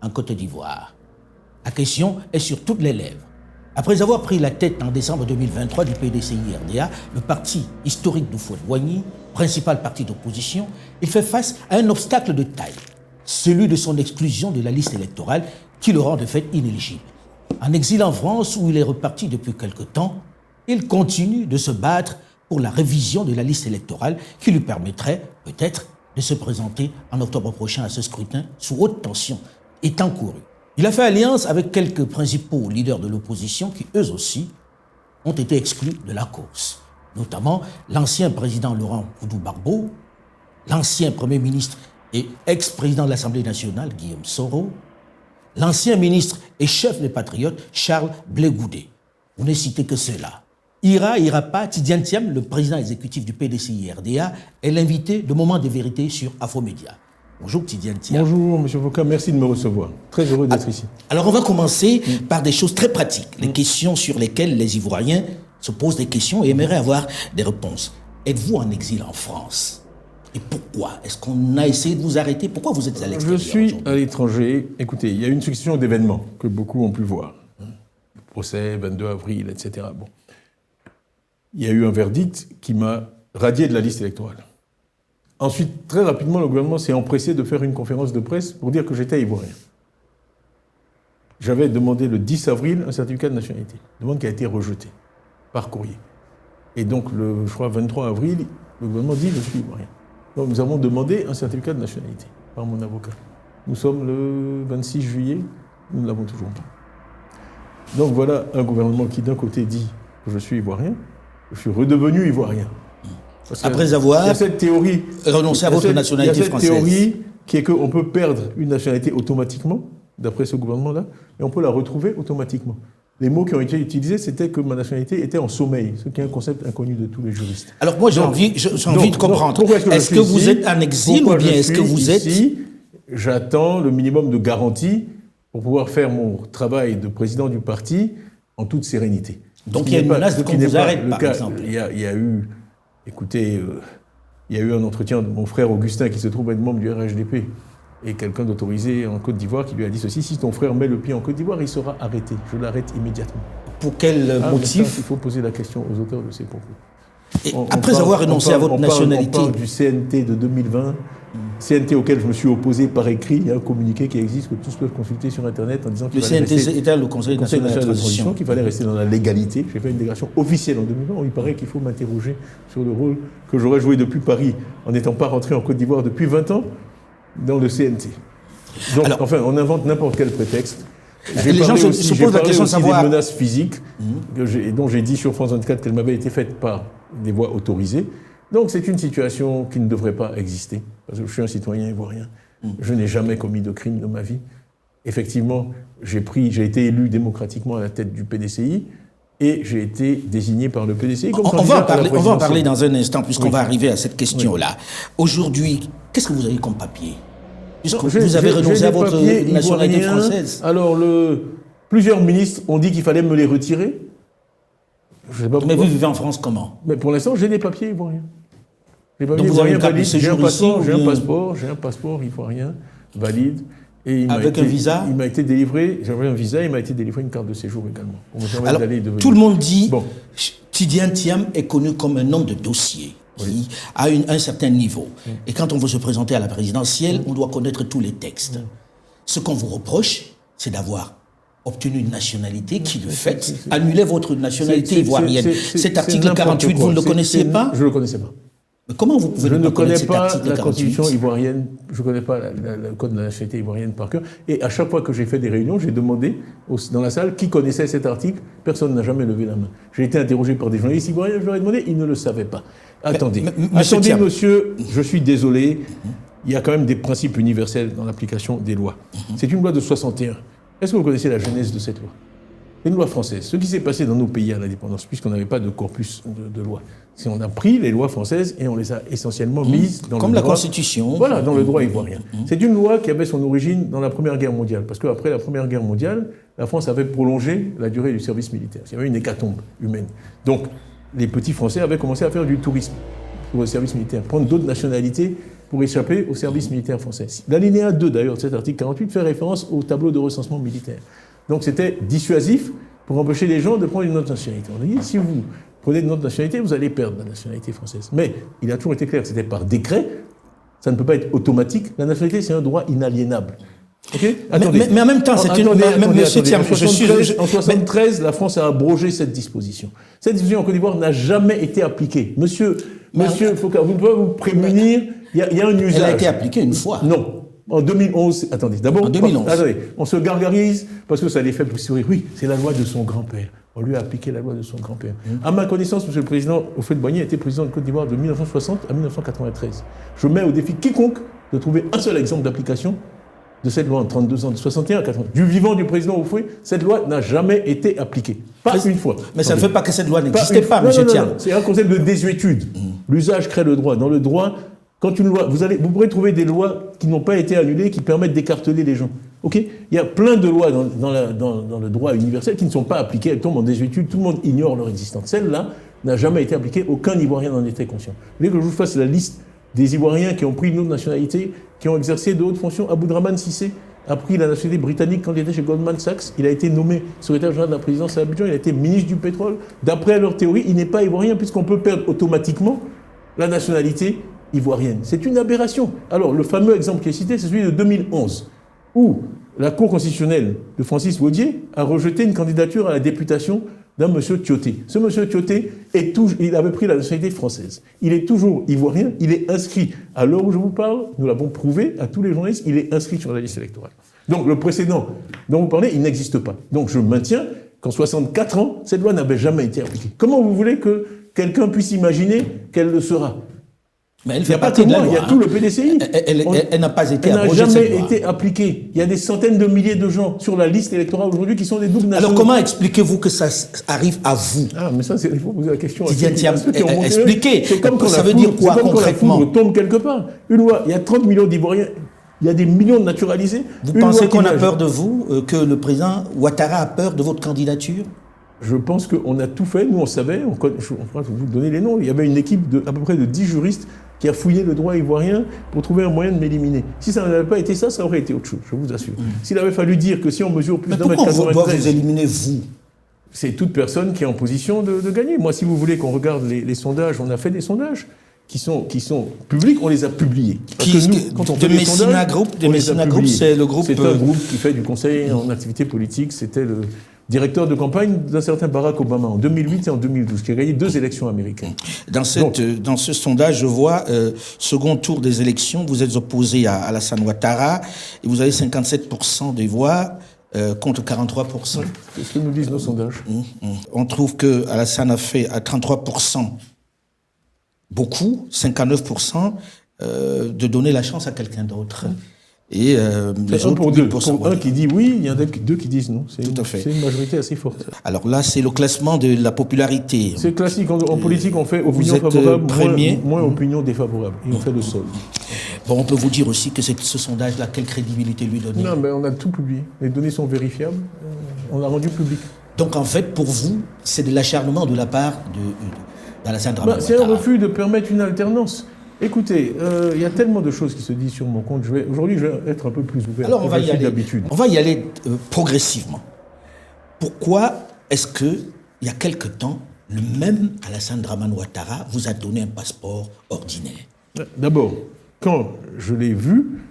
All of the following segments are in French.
en Côte d'Ivoire. La question est sur toutes les lèvres. Après avoir pris la tête en décembre 2023 du PDCI-RDA, le parti historique d'Houphouët-Boigny, principal parti d'opposition, il fait face à un obstacle de taille, celui de son exclusion de la liste électorale qui le rend de fait inéligible. En exil en France, où il est reparti depuis quelque temps, il continue de se battre pour la révision de la liste électorale qui lui permettrait peut-être de se présenter en octobre prochain à ce scrutin sous haute tension étant couru. Il a fait alliance avec quelques principaux leaders de l'opposition qui, eux aussi, ont été exclus de la course, notamment l'ancien président Laurent Gbagbo, l'ancien Premier ministre et ex-président de l'Assemblée nationale Guillaume Soro, l'ancien ministre et chef des Patriotes Charles Blé Goudé. Vous ne citez que cela. Ira pas, Tidiane Thiam, le président exécutif du PDCI-RDA, est l'invité de Moment de vérité sur Afromédia. Bonjour Tidiane Thiam. Bonjour M. Foucault, merci de me recevoir. Très heureux d'être ici. Alors on va commencer par des choses très pratiques, les questions sur lesquelles les Ivoiriens se posent des questions et aimeraient avoir des réponses. Êtes-vous en exil en France? Et pourquoi? Est-ce qu'on a essayé de vous arrêter? Pourquoi vous êtes à l'extérieur? Je suis à l'étranger. Écoutez, il y a une succession d'événements que beaucoup ont pu voir. Le procès, 22 avril, etc. Bon. Il y a eu un verdict qui m'a radié de la liste électorale. Ensuite, très rapidement, le gouvernement s'est empressé de faire une conférence de presse pour dire que j'étais ivoirien. J'avais demandé le 10 avril un certificat de nationalité, demande qui a été rejetée par courrier. Et donc, je crois, 23 avril, le gouvernement dit « je suis ivoirien ». Donc, nous avons demandé un certificat de nationalité par mon avocat. Nous sommes le 26 juillet, nous ne l'avons toujours pas. Donc voilà un gouvernement qui, d'un côté, dit que je suis ivoirien, je suis redevenu ivoirien. Après avoir renoncé à votre nationalité française. Il y a cette théorie qui est qu'on peut perdre une nationalité automatiquement, d'après ce gouvernement-là, et on peut la retrouver automatiquement. Les mots qui ont été utilisés, c'était que ma nationalité était en sommeil, ce qui est un concept inconnu de tous les juristes. Alors moi, j'ai envie de comprendre. Est-ce que vous êtes en exil ou bien est-ce que vous êtes... Ici, j'attends le minimum de garantie pour pouvoir faire mon travail de président du parti en toute sérénité. Donc il y a une menace qu'on vous arrête, par exemple. Il y a eu... Écoutez, il y a eu un entretien de mon frère Augustin, qui se trouve être membre du RHDP, et quelqu'un d'autorisé en Côte d'Ivoire qui lui a dit ceci: si ton frère met le pied en Côte d'Ivoire, il sera arrêté. Je l'arrête immédiatement. Pour quel motif? Il faut poser la question aux auteurs de ces propos. Et après avoir renoncé à votre nationalité... On parle du CNT de 2020, CNT auquel je me suis opposé par écrit. Il y a un communiqué qui existe que tous peuvent consulter sur Internet en disant qu'il fallait rester... Le CNT était le Conseil national de transition. Qu'il fallait rester dans la légalité. J'ai fait une déclaration officielle en 2020 où il paraît qu'il faut m'interroger sur le rôle que j'aurais joué depuis Paris en n'étant pas rentré en Côte d'Ivoire depuis 20 ans dans le CNT. Donc, alors, enfin, on invente n'importe quel prétexte. Les gens se posent la question de savoir... des menaces physiques dont j'ai dit sur France 24 qu'elles m'avaient été faites par des voies autorisées. Donc c'est une situation qui ne devrait pas exister, parce que je suis un citoyen ivoirien. Je n'ai jamais commis de crime de ma vie. Effectivement, j'ai été élu démocratiquement à la tête du PDCI, et j'ai été désigné par le PDCI comme candidat à la présidentielle. On va en parler dans un instant, puisqu'on va arriver à cette question-là. Aujourd'hui, qu'est-ce que vous avez comme papier? Puisque vous avez renoncé à votre nationalité française. Alors, plusieurs ministres ont dit qu'il fallait me les retirer. Je sais pas pourquoi. Mais vous vivez en France comment? Mais pour l'instant, j'ai des papiers ivoiriens. Donc vous avez une carte de séjour ici? J'ai un passeport ivoirien valide. Et avec un visa? Il m'a été délivré, j'avais un visa, il m'a été délivré une carte de séjour également. Alors, tout le monde dit, Tidiane Thiam est connu comme un homme de dossier. Qui a un certain niveau. Et quand on veut se présenter à la présidentielle, on doit connaître tous les textes. Ce qu'on vous reproche, c'est d'avoir obtenu une nationalité qui, de fait, annulait votre nationalité ivoirienne. Cet article 48, vous ne le connaissiez pas? Je ne le connaissais pas. Mais comment vous pouvez ne connaître cet article 48? Je ne connais pas la constitution ivoirienne, je ne connais pas le code de la nationalité ivoirienne par cœur. Et à chaque fois que j'ai fait des réunions, j'ai demandé dans la salle qui connaissait cet article. Personne n'a jamais levé la main. J'ai été interrogé par des journalistes ivoiriens, je leur ai demandé, ils ne le savaient pas. Attendez, monsieur, je suis désolé, il y a quand même des principes universels dans l'application des lois. C'est une loi de 61. Est-ce que vous connaissez la genèse de cette loi? C'est une loi française. Ce qui s'est passé dans nos pays à l'indépendance, puisqu'on n'avait pas de corpus de lois, c'est qu'on a pris les lois françaises et on les a essentiellement mises dans comme le droit... Comme la Constitution. Voilà, dans le droit ivoirien. C'est une loi qui avait son origine dans la Première Guerre mondiale, parce qu'après la Première Guerre mondiale, la France avait prolongé la durée du service militaire. Il y avait une hécatombe humaine. Donc, les petits Français avaient commencé à faire du tourisme pour le service militaire, prendre d'autres nationalités pour échapper au service militaire français. L'alinéa 2, d'ailleurs, de cet article 48 fait référence au tableau de recensement militaire. Donc c'était dissuasif pour empêcher les gens de prendre une autre nationalité. On a dit, si vous prenez une autre nationalité, vous allez perdre la nationalité française. Mais il a toujours été clair que c'était par décret, ça ne peut pas être automatique. La nationalité, c'est un droit inaliénable. Okay, mais en même temps, c'est une... En 1973, la France a abrogé cette disposition. Cette disposition en Côte d'Ivoire n'a jamais été appliquée. Monsieur Foucault, vous pouvez vous prémunir, il y a un usage. Elle a été appliquée une fois. Non. En 2011, attendez, d'abord, en 2011. Attendez, on se gargarise parce que ça les fait plus sourire. Oui, c'est la loi de son grand-père. On lui a appliqué la loi de son grand-père. À ma connaissance, monsieur le président Houphouët-Boigny était président de Côte d'Ivoire de 1960 à 1993. Je mets au défi quiconque de trouver un seul exemple d'application de cette loi en 32 ans, de 61 à 80. Du vivant du président Houphouët, cette loi n'a jamais été appliquée. Pas une fois. Mais ça ne fait pas que cette loi n'existait pas, monsieur Thiam. C'est un concept de désuétude. L'usage crée le droit. Dans le droit, quand une loi, vous pourrez trouver des lois qui n'ont pas été annulées, qui permettent d'écarteler les gens. Ok ? Il y a plein de lois dans le droit universel qui ne sont pas appliquées, elles tombent en désuétude, tout le monde ignore leur existence. Celle-là n'a jamais été appliquée, aucun Ivoirien n'en était conscient. Vous voulez que je vous fasse la liste des Ivoiriens qui ont pris une autre nationalité, qui ont exercé de hautes fonctions? Aboudrahmane Cissé a pris la nationalité britannique quand il était chez Goldman Sachs. Il a été nommé secrétaire général de la présidence à Abidjan, il a été ministre du pétrole. D'après leur théorie, il n'est pas ivoirien puisqu'on peut perdre automatiquement la nationalité ivoirienne. C'est une aberration. Alors, le fameux exemple qui est cité, c'est celui de 2011, où la Cour constitutionnelle de Francis Waudier a rejeté une candidature à la députation d'un monsieur Tioté. Ce monsieur Tioté, il avait pris la nationalité française. Il est toujours ivoirien, il est inscrit, à l'heure où je vous parle, nous l'avons prouvé à tous les journalistes, il est inscrit sur la liste électorale. Donc le précédent dont vous parlez, il n'existe pas. Donc je maintiens qu'en 64 ans, cette loi n'avait jamais été appliquée. Comment vous voulez que quelqu'un puisse imaginer qu'elle le sera ? Mais elle fait partie de la loi. Il y a tout le PDCI. Elle n'a pas été abrogée. Elle n'a jamais été appliquée. Il y a des centaines de milliers de gens sur la liste électorale aujourd'hui qui sont des doubles nationaux. Alors comment expliquez-vous que ça arrive à vous? Ah, mais ça, il faut poser la question. Expliquez. C'est comme quand ça veut dire quoi concrètement? La foudre tombe quelque part. Une loi, il y a 30 millions d'Ivoiriens. Il y a des millions de naturalisés. Vous pensez qu'on a peur de vous, que le président Ouattara a peur de votre candidature? Je pense qu'on a tout fait. Nous, on savait. Je vais vous donner les noms. Il y avait une équipe à peu près de 10 juristes qui a fouillé le droit ivoirien pour trouver un moyen de m'éliminer. Si ça n'avait pas été ça, ça aurait été autre chose, je vous assure. S'il avait fallu dire que si on mesure plus d'un mètre 93... Mais pourquoi on doit vous éliminer, vous? C'est toute personne qui est en position de gagner. Moi, si vous voulez qu'on regarde les sondages, on a fait des sondages qui sont publics, on les a publiés. Parce que nous, quand on fait des sondages, c'est le groupe... C'est un groupe qui fait du conseil en activité politique. C'était le directeur de campagne d'un certain Barack Obama en 2008 et en 2012, qui a gagné 2 élections américaines. Dans ce sondage, je vois, second tour des élections, vous êtes opposé à Alassane Ouattara et vous avez 57% des voix contre 43%. C'est ce que nous disent nos sondages. On trouve que Alassane a fait à 33% beaucoup, 59% de donner la chance à quelqu'un d'autre. Et les autres, pour deux. Pour un qui dit oui, il y en a 2 qui disent non. Tout à fait. C'est une majorité assez forte. Alors là, c'est le classement de la popularité. C'est classique. En politique, on fait opinion favorable, moins opinion défavorable. Et on fait le sol. Bon, on peut vous dire aussi que ce sondage-là, quelle crédibilité lui donner? Non, mais on a tout publié. Les données sont vérifiables. On l'a rendu public. Donc en fait, pour vous, c'est de l'acharnement de la part d'Alassane Dramane Ouattara. C'est un refus de permettre une alternance. Écoutez, il y a tellement de choses qui se disent sur mon compte. Aujourd'hui, je vais être un peu plus ouvert. Alors, on va y aller progressivement. Pourquoi est-ce que, il y a quelque temps, le même Alassane Dramane Ouattara vous a donné un passeport ordinaire? D'abord, quand je l'ai vu,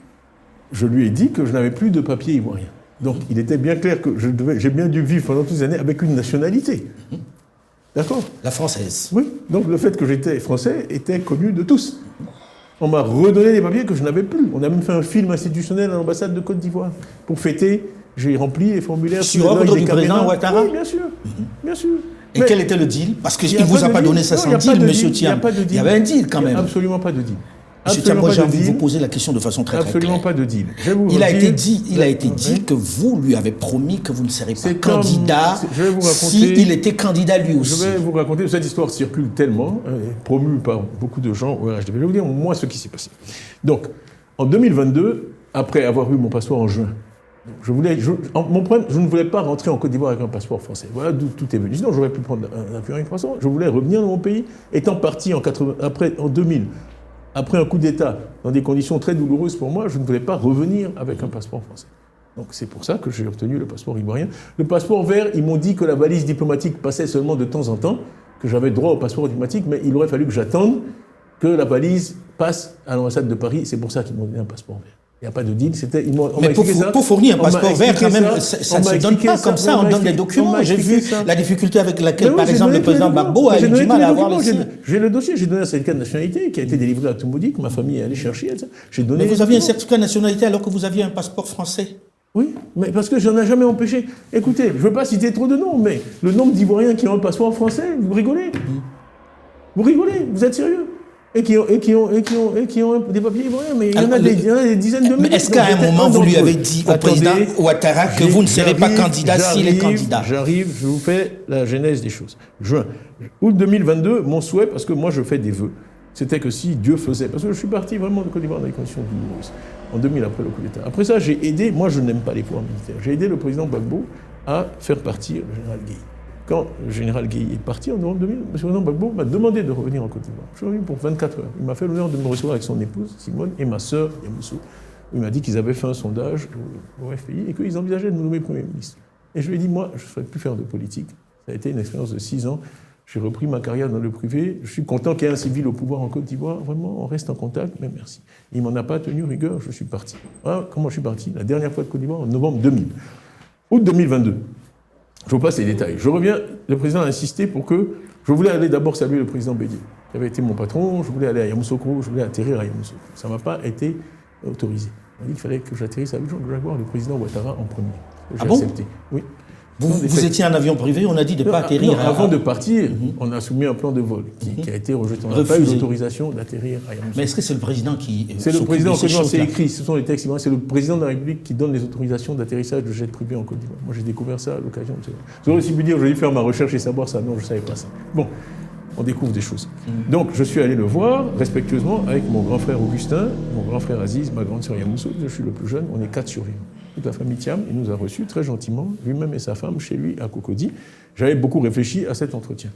je lui ai dit que je n'avais plus de papier ivoirien. Donc, il était bien clair que j'ai bien dû vivre pendant toutes ces années avec une nationalité. D'accord? La française. Oui. Donc le fait que j'étais français était connu de tous. On m'a redonné des papiers que je n'avais plus. On a même fait un film institutionnel à l'ambassade de Côte d'Ivoire. Pour fêter, j'ai rempli les formulaires. Sur ordre du président Ouattara? Oui, bien sûr. Bien sûr. Et quel était le deal? Parce qu'il ne vous a pas donné ça sans deal, monsieur Thiam. Il y avait un deal quand même. Absolument pas de deal. Monsieur Thiam, moi j'ai envie de vous poser la question de façon très claire. Absolument pas de deal. Il a été dit que vous lui avez promis que vous ne serez pas candidat s'il était candidat lui aussi. Je vais vous raconter, cette histoire circule tellement, promue par beaucoup de gens au RHDP. Je vais vous dire moi ce qui s'est passé. Donc, en 2022, après avoir eu mon passeport en juin, je ne voulais pas rentrer en Côte d'Ivoire avec un passeport français. Voilà d'où tout est venu. Sinon, j'aurais pu prendre un avion avec passeport. Je voulais revenir dans mon pays, étant parti en 2000. après un coup d'État, dans des conditions très douloureuses pour moi, je ne voulais pas revenir avec un passeport français. Donc c'est pour ça que j'ai obtenu le passeport ivoirien. Le passeport vert, ils m'ont dit que la valise diplomatique passait seulement de temps en temps, que j'avais droit au passeport diplomatique, mais il aurait fallu que j'attende que la valise passe à l'ambassade de Paris. C'est pour ça qu'ils m'ont donné un passeport vert. Il n'y a pas de deal. Mais pour fournir un passeport vert, quand même, ça ne se donne pas comme ça, on donne des documents. J'ai vu la difficulté avec laquelle, par exemple, le président Gbagbo a eu du mal à avoir les signes. J'ai le dossier, j'ai donné un certificat de nationalité qui a été délivré à Toumoudi, que ma famille est allée chercher. Mais vous aviez un certificat de nationalité alors que vous aviez un passeport français? Oui, mais parce que je n'en ai jamais empêché. Écoutez, je ne veux pas citer trop de noms, mais le nombre d'Ivoiriens qui ont un passeport français, vous rigolez? Vous rigolez? Vous êtes sérieux? Et qui ont des papiers ivoiriens, mais il y en a des dizaines de milliers. Mais est-ce qu'à un moment, vous lui avez dit au président Ouattara que vous ne serez pas candidat s'il est candidat? J'arrive, je vous fais la genèse des choses. Août 2022, mon souhait, parce que moi je fais des vœux, c'était que si Dieu faisait, parce que je suis parti vraiment de Côte d'Ivoire dans des conditions douloureuses, en 2000 après le coup d'État. Après ça, j'ai aidé, moi je n'aime pas les pouvoirs militaires, j'ai aidé le président Gbagbo à faire partir le général Guèye. Quand le général Guèye est parti en novembre 2000, M. président Gbagbo m'a demandé de revenir en Côte d'Ivoire. Je suis revenu pour 24 heures. Il m'a fait l'honneur de me recevoir avec son épouse, Simone, et ma sœur, Yamoussou. Il m'a dit qu'ils avaient fait un sondage au FPI et qu'ils envisageaient de me nommer Premier ministre. Et je lui ai dit, moi, je ne souhaite plus faire de politique. Ça a été une expérience de 6 ans. J'ai repris ma carrière dans le privé. Je suis content qu'il y ait un civil au pouvoir en Côte d'Ivoire. Vraiment, on reste en contact, mais merci. Il ne m'en a pas tenu rigueur, je suis parti. Voilà comment je suis parti, la dernière fois de Côte d'Ivoire, en novembre 2000. Août 2022. Je vous passe les détails. Je reviens, le président a insisté pour que... Je voulais aller d'abord saluer le président Bédié, qui avait été mon patron. Je voulais aller à Yamoussoukro, je voulais atterrir à Yamoussoukro. Ça ne m'a pas été autorisé. On m'a dit qu'il fallait que j'atterrisse avec Jean-Jacques, le président Ouattara, en premier. J'ai accepté. Oui. Vous étiez en avion privé, on a dit de ne pas atterrir à... Avant de partir, on a soumis un plan de vol qui a été rejeté. On n'a pas eu l'autorisation d'atterrir à Yamoussoukro. Mais est-ce que c'est le président qui... C'est le président, c'est écrit, ce sont les textes, c'est le président de la République qui donne les autorisations d'atterrissage de jets privés en Côte d'Ivoire. Moi, j'ai découvert ça à l'occasion de ça. J'aurais aussi pu dire, je vais faire ma recherche et savoir ça. Non, je ne savais pas ça. Bon, on découvre des choses. Donc, je suis allé le voir, respectueusement, avec mon grand frère Augustin, mon grand frère Aziz, ma grande sœur Yamoussou, je suis le plus jeune, on est 4 survivants. Toute la famille Thiam, il nous a reçus très gentiment, lui-même et sa femme, chez lui à Cocody. J'avais beaucoup réfléchi à cet entretien.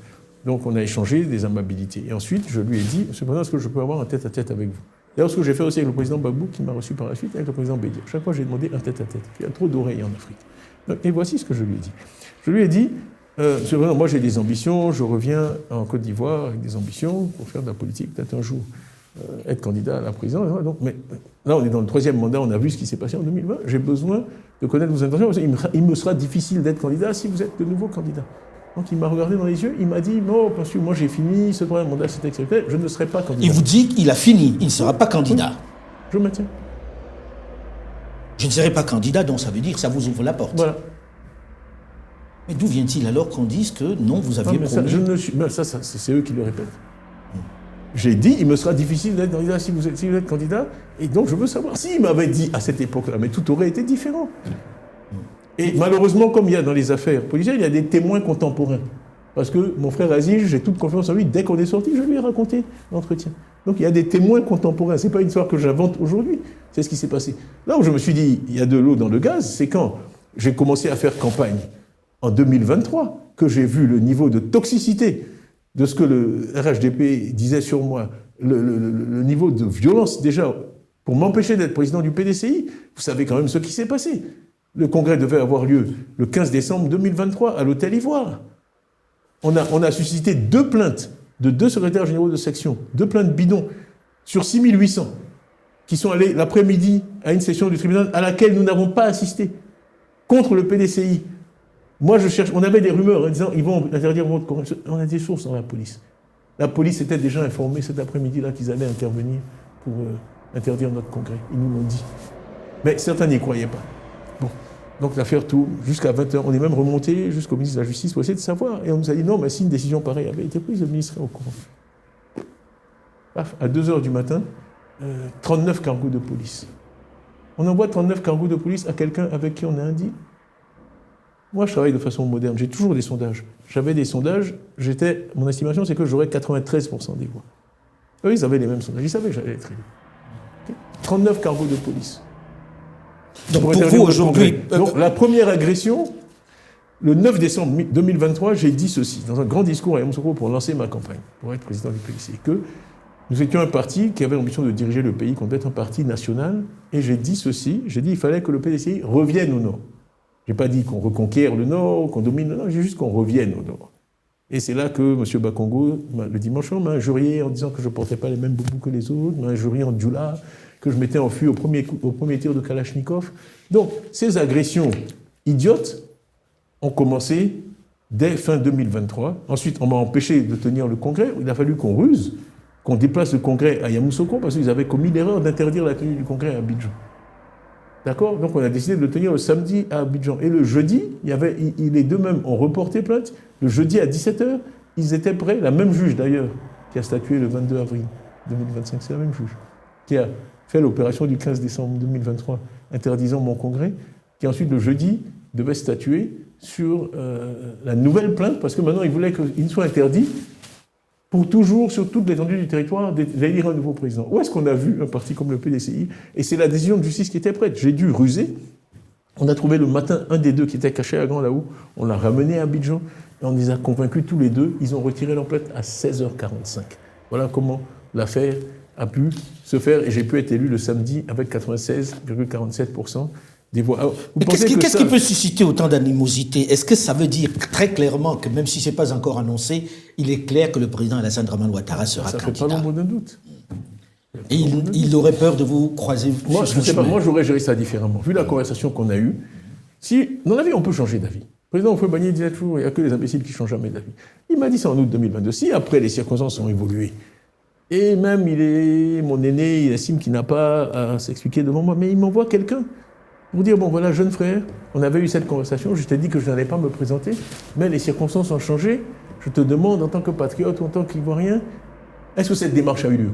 Donc on a échangé des amabilités. Et ensuite, je lui ai dit, cependant, est-ce que je peux avoir un tête-à-tête avec vous? D'ailleurs, ce que j'ai fait aussi avec le président Gbagbo, qui m'a reçu par la suite, avec le président Bédié. Chaque fois, j'ai demandé un tête-à-tête. Il y a trop d'oreilles en Afrique. Donc, et voici ce que je lui ai dit. Je lui ai dit, moi j'ai des ambitions, je reviens en Côte d'Ivoire avec des ambitions pour faire de la politique, peut-être un jour. Être candidat à la présidence. Donc, mais là, on est dans le 3e mandat, on a vu ce qui s'est passé en 2020. J'ai besoin de connaître vos intentions. Il me sera difficile d'être candidat si vous êtes de nouveau candidat. Donc il m'a regardé dans les yeux, il m'a dit non, parce que moi j'ai fini, ce 3e mandat c'est exceptionnel, je ne serai pas candidat. Il vous dit qu'il a fini, il ne sera pas candidat. Oui, je maintiens. Je ne serai pas candidat, donc ça veut dire que ça vous ouvre la porte. Voilà. Mais d'où vient-il alors qu'on dise que non, vous aviez promis... Ça, c'est eux qui le répètent. J'ai dit, il me sera difficile d'être candidat si vous êtes candidat, et donc je veux savoir s'il m'avait dit à cette époque-là, mais tout aurait été différent. Et malheureusement, comme il y a dans les affaires policières, il y a des témoins contemporains. Parce que mon frère Aziz, j'ai toute confiance en lui, dès qu'on est sorti, je lui ai raconté l'entretien. Donc il y a des témoins contemporains, c'est pas une histoire que j'invente aujourd'hui, c'est ce qui s'est passé. Là où je me suis dit, il y a de l'eau dans le gaz, c'est quand j'ai commencé à faire campagne en 2023, que j'ai vu le niveau de toxicité de ce que le RHDP disait sur moi, le niveau de violence déjà, pour m'empêcher d'être président du PDCI, vous savez quand même ce qui s'est passé. Le congrès devait avoir lieu le 15 décembre 2023 à l'Hôtel Ivoire. On a suscité 2 plaintes de 2 secrétaires généraux de section, 2 plaintes bidons, sur 6800, qui sont allés l'après-midi à une session du tribunal à laquelle nous n'avons pas assisté, contre le PDCI. Moi, on avait des rumeurs en disant ils vont interdire votre congrès. On a des sources dans la police. La police était déjà informée cet après-midi-là qu'ils allaient intervenir pour interdire notre congrès. Ils nous l'ont dit. Mais certains n'y croyaient pas. Bon. Donc l'affaire tourne jusqu'à 20h. On est même remonté jusqu'au ministre de la Justice pour essayer de savoir. Et on nous a dit non, mais si une décision pareille avait été prise, le ministre serait au courant. Paf, à 2h du matin, 39 cargos de police. On envoie 39 cargos de police à quelqu'un avec qui on a un deal. Moi, je travaille de façon moderne. J'ai toujours des sondages. J'avais des sondages. Mon estimation, c'est que j'aurais 93% des voix. Eux, ils avaient les mêmes sondages. Ils savaient que j'allais être élu. Okay. 39 cargos de police. Donc, pour vous, aujourd'hui... Donc, la première agression, le 9 décembre 2023, j'ai dit ceci, dans un grand discours à Yamoussoukro pour lancer ma campagne, pour être président du PDC, que Nous étions un parti qui avait l'ambition de diriger le pays, qu'on devait être un parti national. Et j'ai dit ceci, j'ai dit qu'il fallait que le PDCI revienne au Nord. Je n'ai pas dit qu'on reconquiert le Nord, qu'on domine le Nord, j'ai juste qu'on revienne au Nord. Et c'est là que M. Bakongo, le dimanche soir, m'a injurié en disant que je ne portais pas les mêmes boubous que les autres, m'a injurié en djoula, que je m'étais enfui au premier tir de Kalachnikov. Donc, ces agressions idiotes ont commencé dès fin 2023. Ensuite, on m'a empêché de tenir le congrès. Il a fallu qu'on ruse, qu'on déplace le congrès à Yamoussoukro, parce qu'ils avaient commis l'erreur d'interdire la tenue du congrès à Abidjan. D'accord? Donc on a décidé de le tenir le samedi à Abidjan. Et le jeudi, les deux mêmes ont reporté plainte. Le jeudi à 17h, ils étaient prêts. La même juge d'ailleurs, qui a statué le 22 avril 2025, c'est la même juge, qui a fait l'opération du 15 décembre 2023, interdisant mon congrès, qui ensuite le jeudi devait statuer sur la nouvelle plainte, parce que maintenant il voulait qu'il soit interdit pour toujours, sur toute l'étendue du territoire, d'élire un nouveau président. Où est-ce qu'on a vu un parti comme le PDCI? Et c'est la décision de justice qui était prête. J'ai dû ruser. On a trouvé le matin un des deux qui était caché à Grand là-haut. On l'a ramené à Abidjan et on les a convaincus tous les deux. Ils ont retiré leur plainte à 16h45. Voilà comment l'affaire a pu se faire. Et j'ai pu être élu le samedi avec 96,47% des voix. Alors, qu'est-ce qui peut susciter autant d'animosité? Est-ce que ça veut dire très clairement que même si ce n'est pas encore annoncé, il est clair que le président Alassane Dramane Ouattara sera candidat? Ça fait pas l'ombre d'un doute. Et il aurait peur de vous croiser? Moi, je ne sais pas. Moi, j'aurais géré ça différemment. Vu la conversation qu'on a eue, si, dans la vie, on peut changer d'avis. Le président Houphouët-Boigny disait toujours, il n'y a que les imbéciles qui ne changent jamais d'avis. Il m'a dit ça en août 2022. Si après, les circonstances ont évolué, et même il est mon aîné, il estime qu'il n'a pas à s'expliquer devant moi, mais il m'envoie quelqu'un pour dire, bon voilà, jeune frère, on avait eu cette conversation, je t'ai dit que je n'allais pas me présenter, mais les circonstances ont changé, je te demande en tant que patriote ou en tant qu'Ivoirien, est-ce que cette démarche a eu lieu?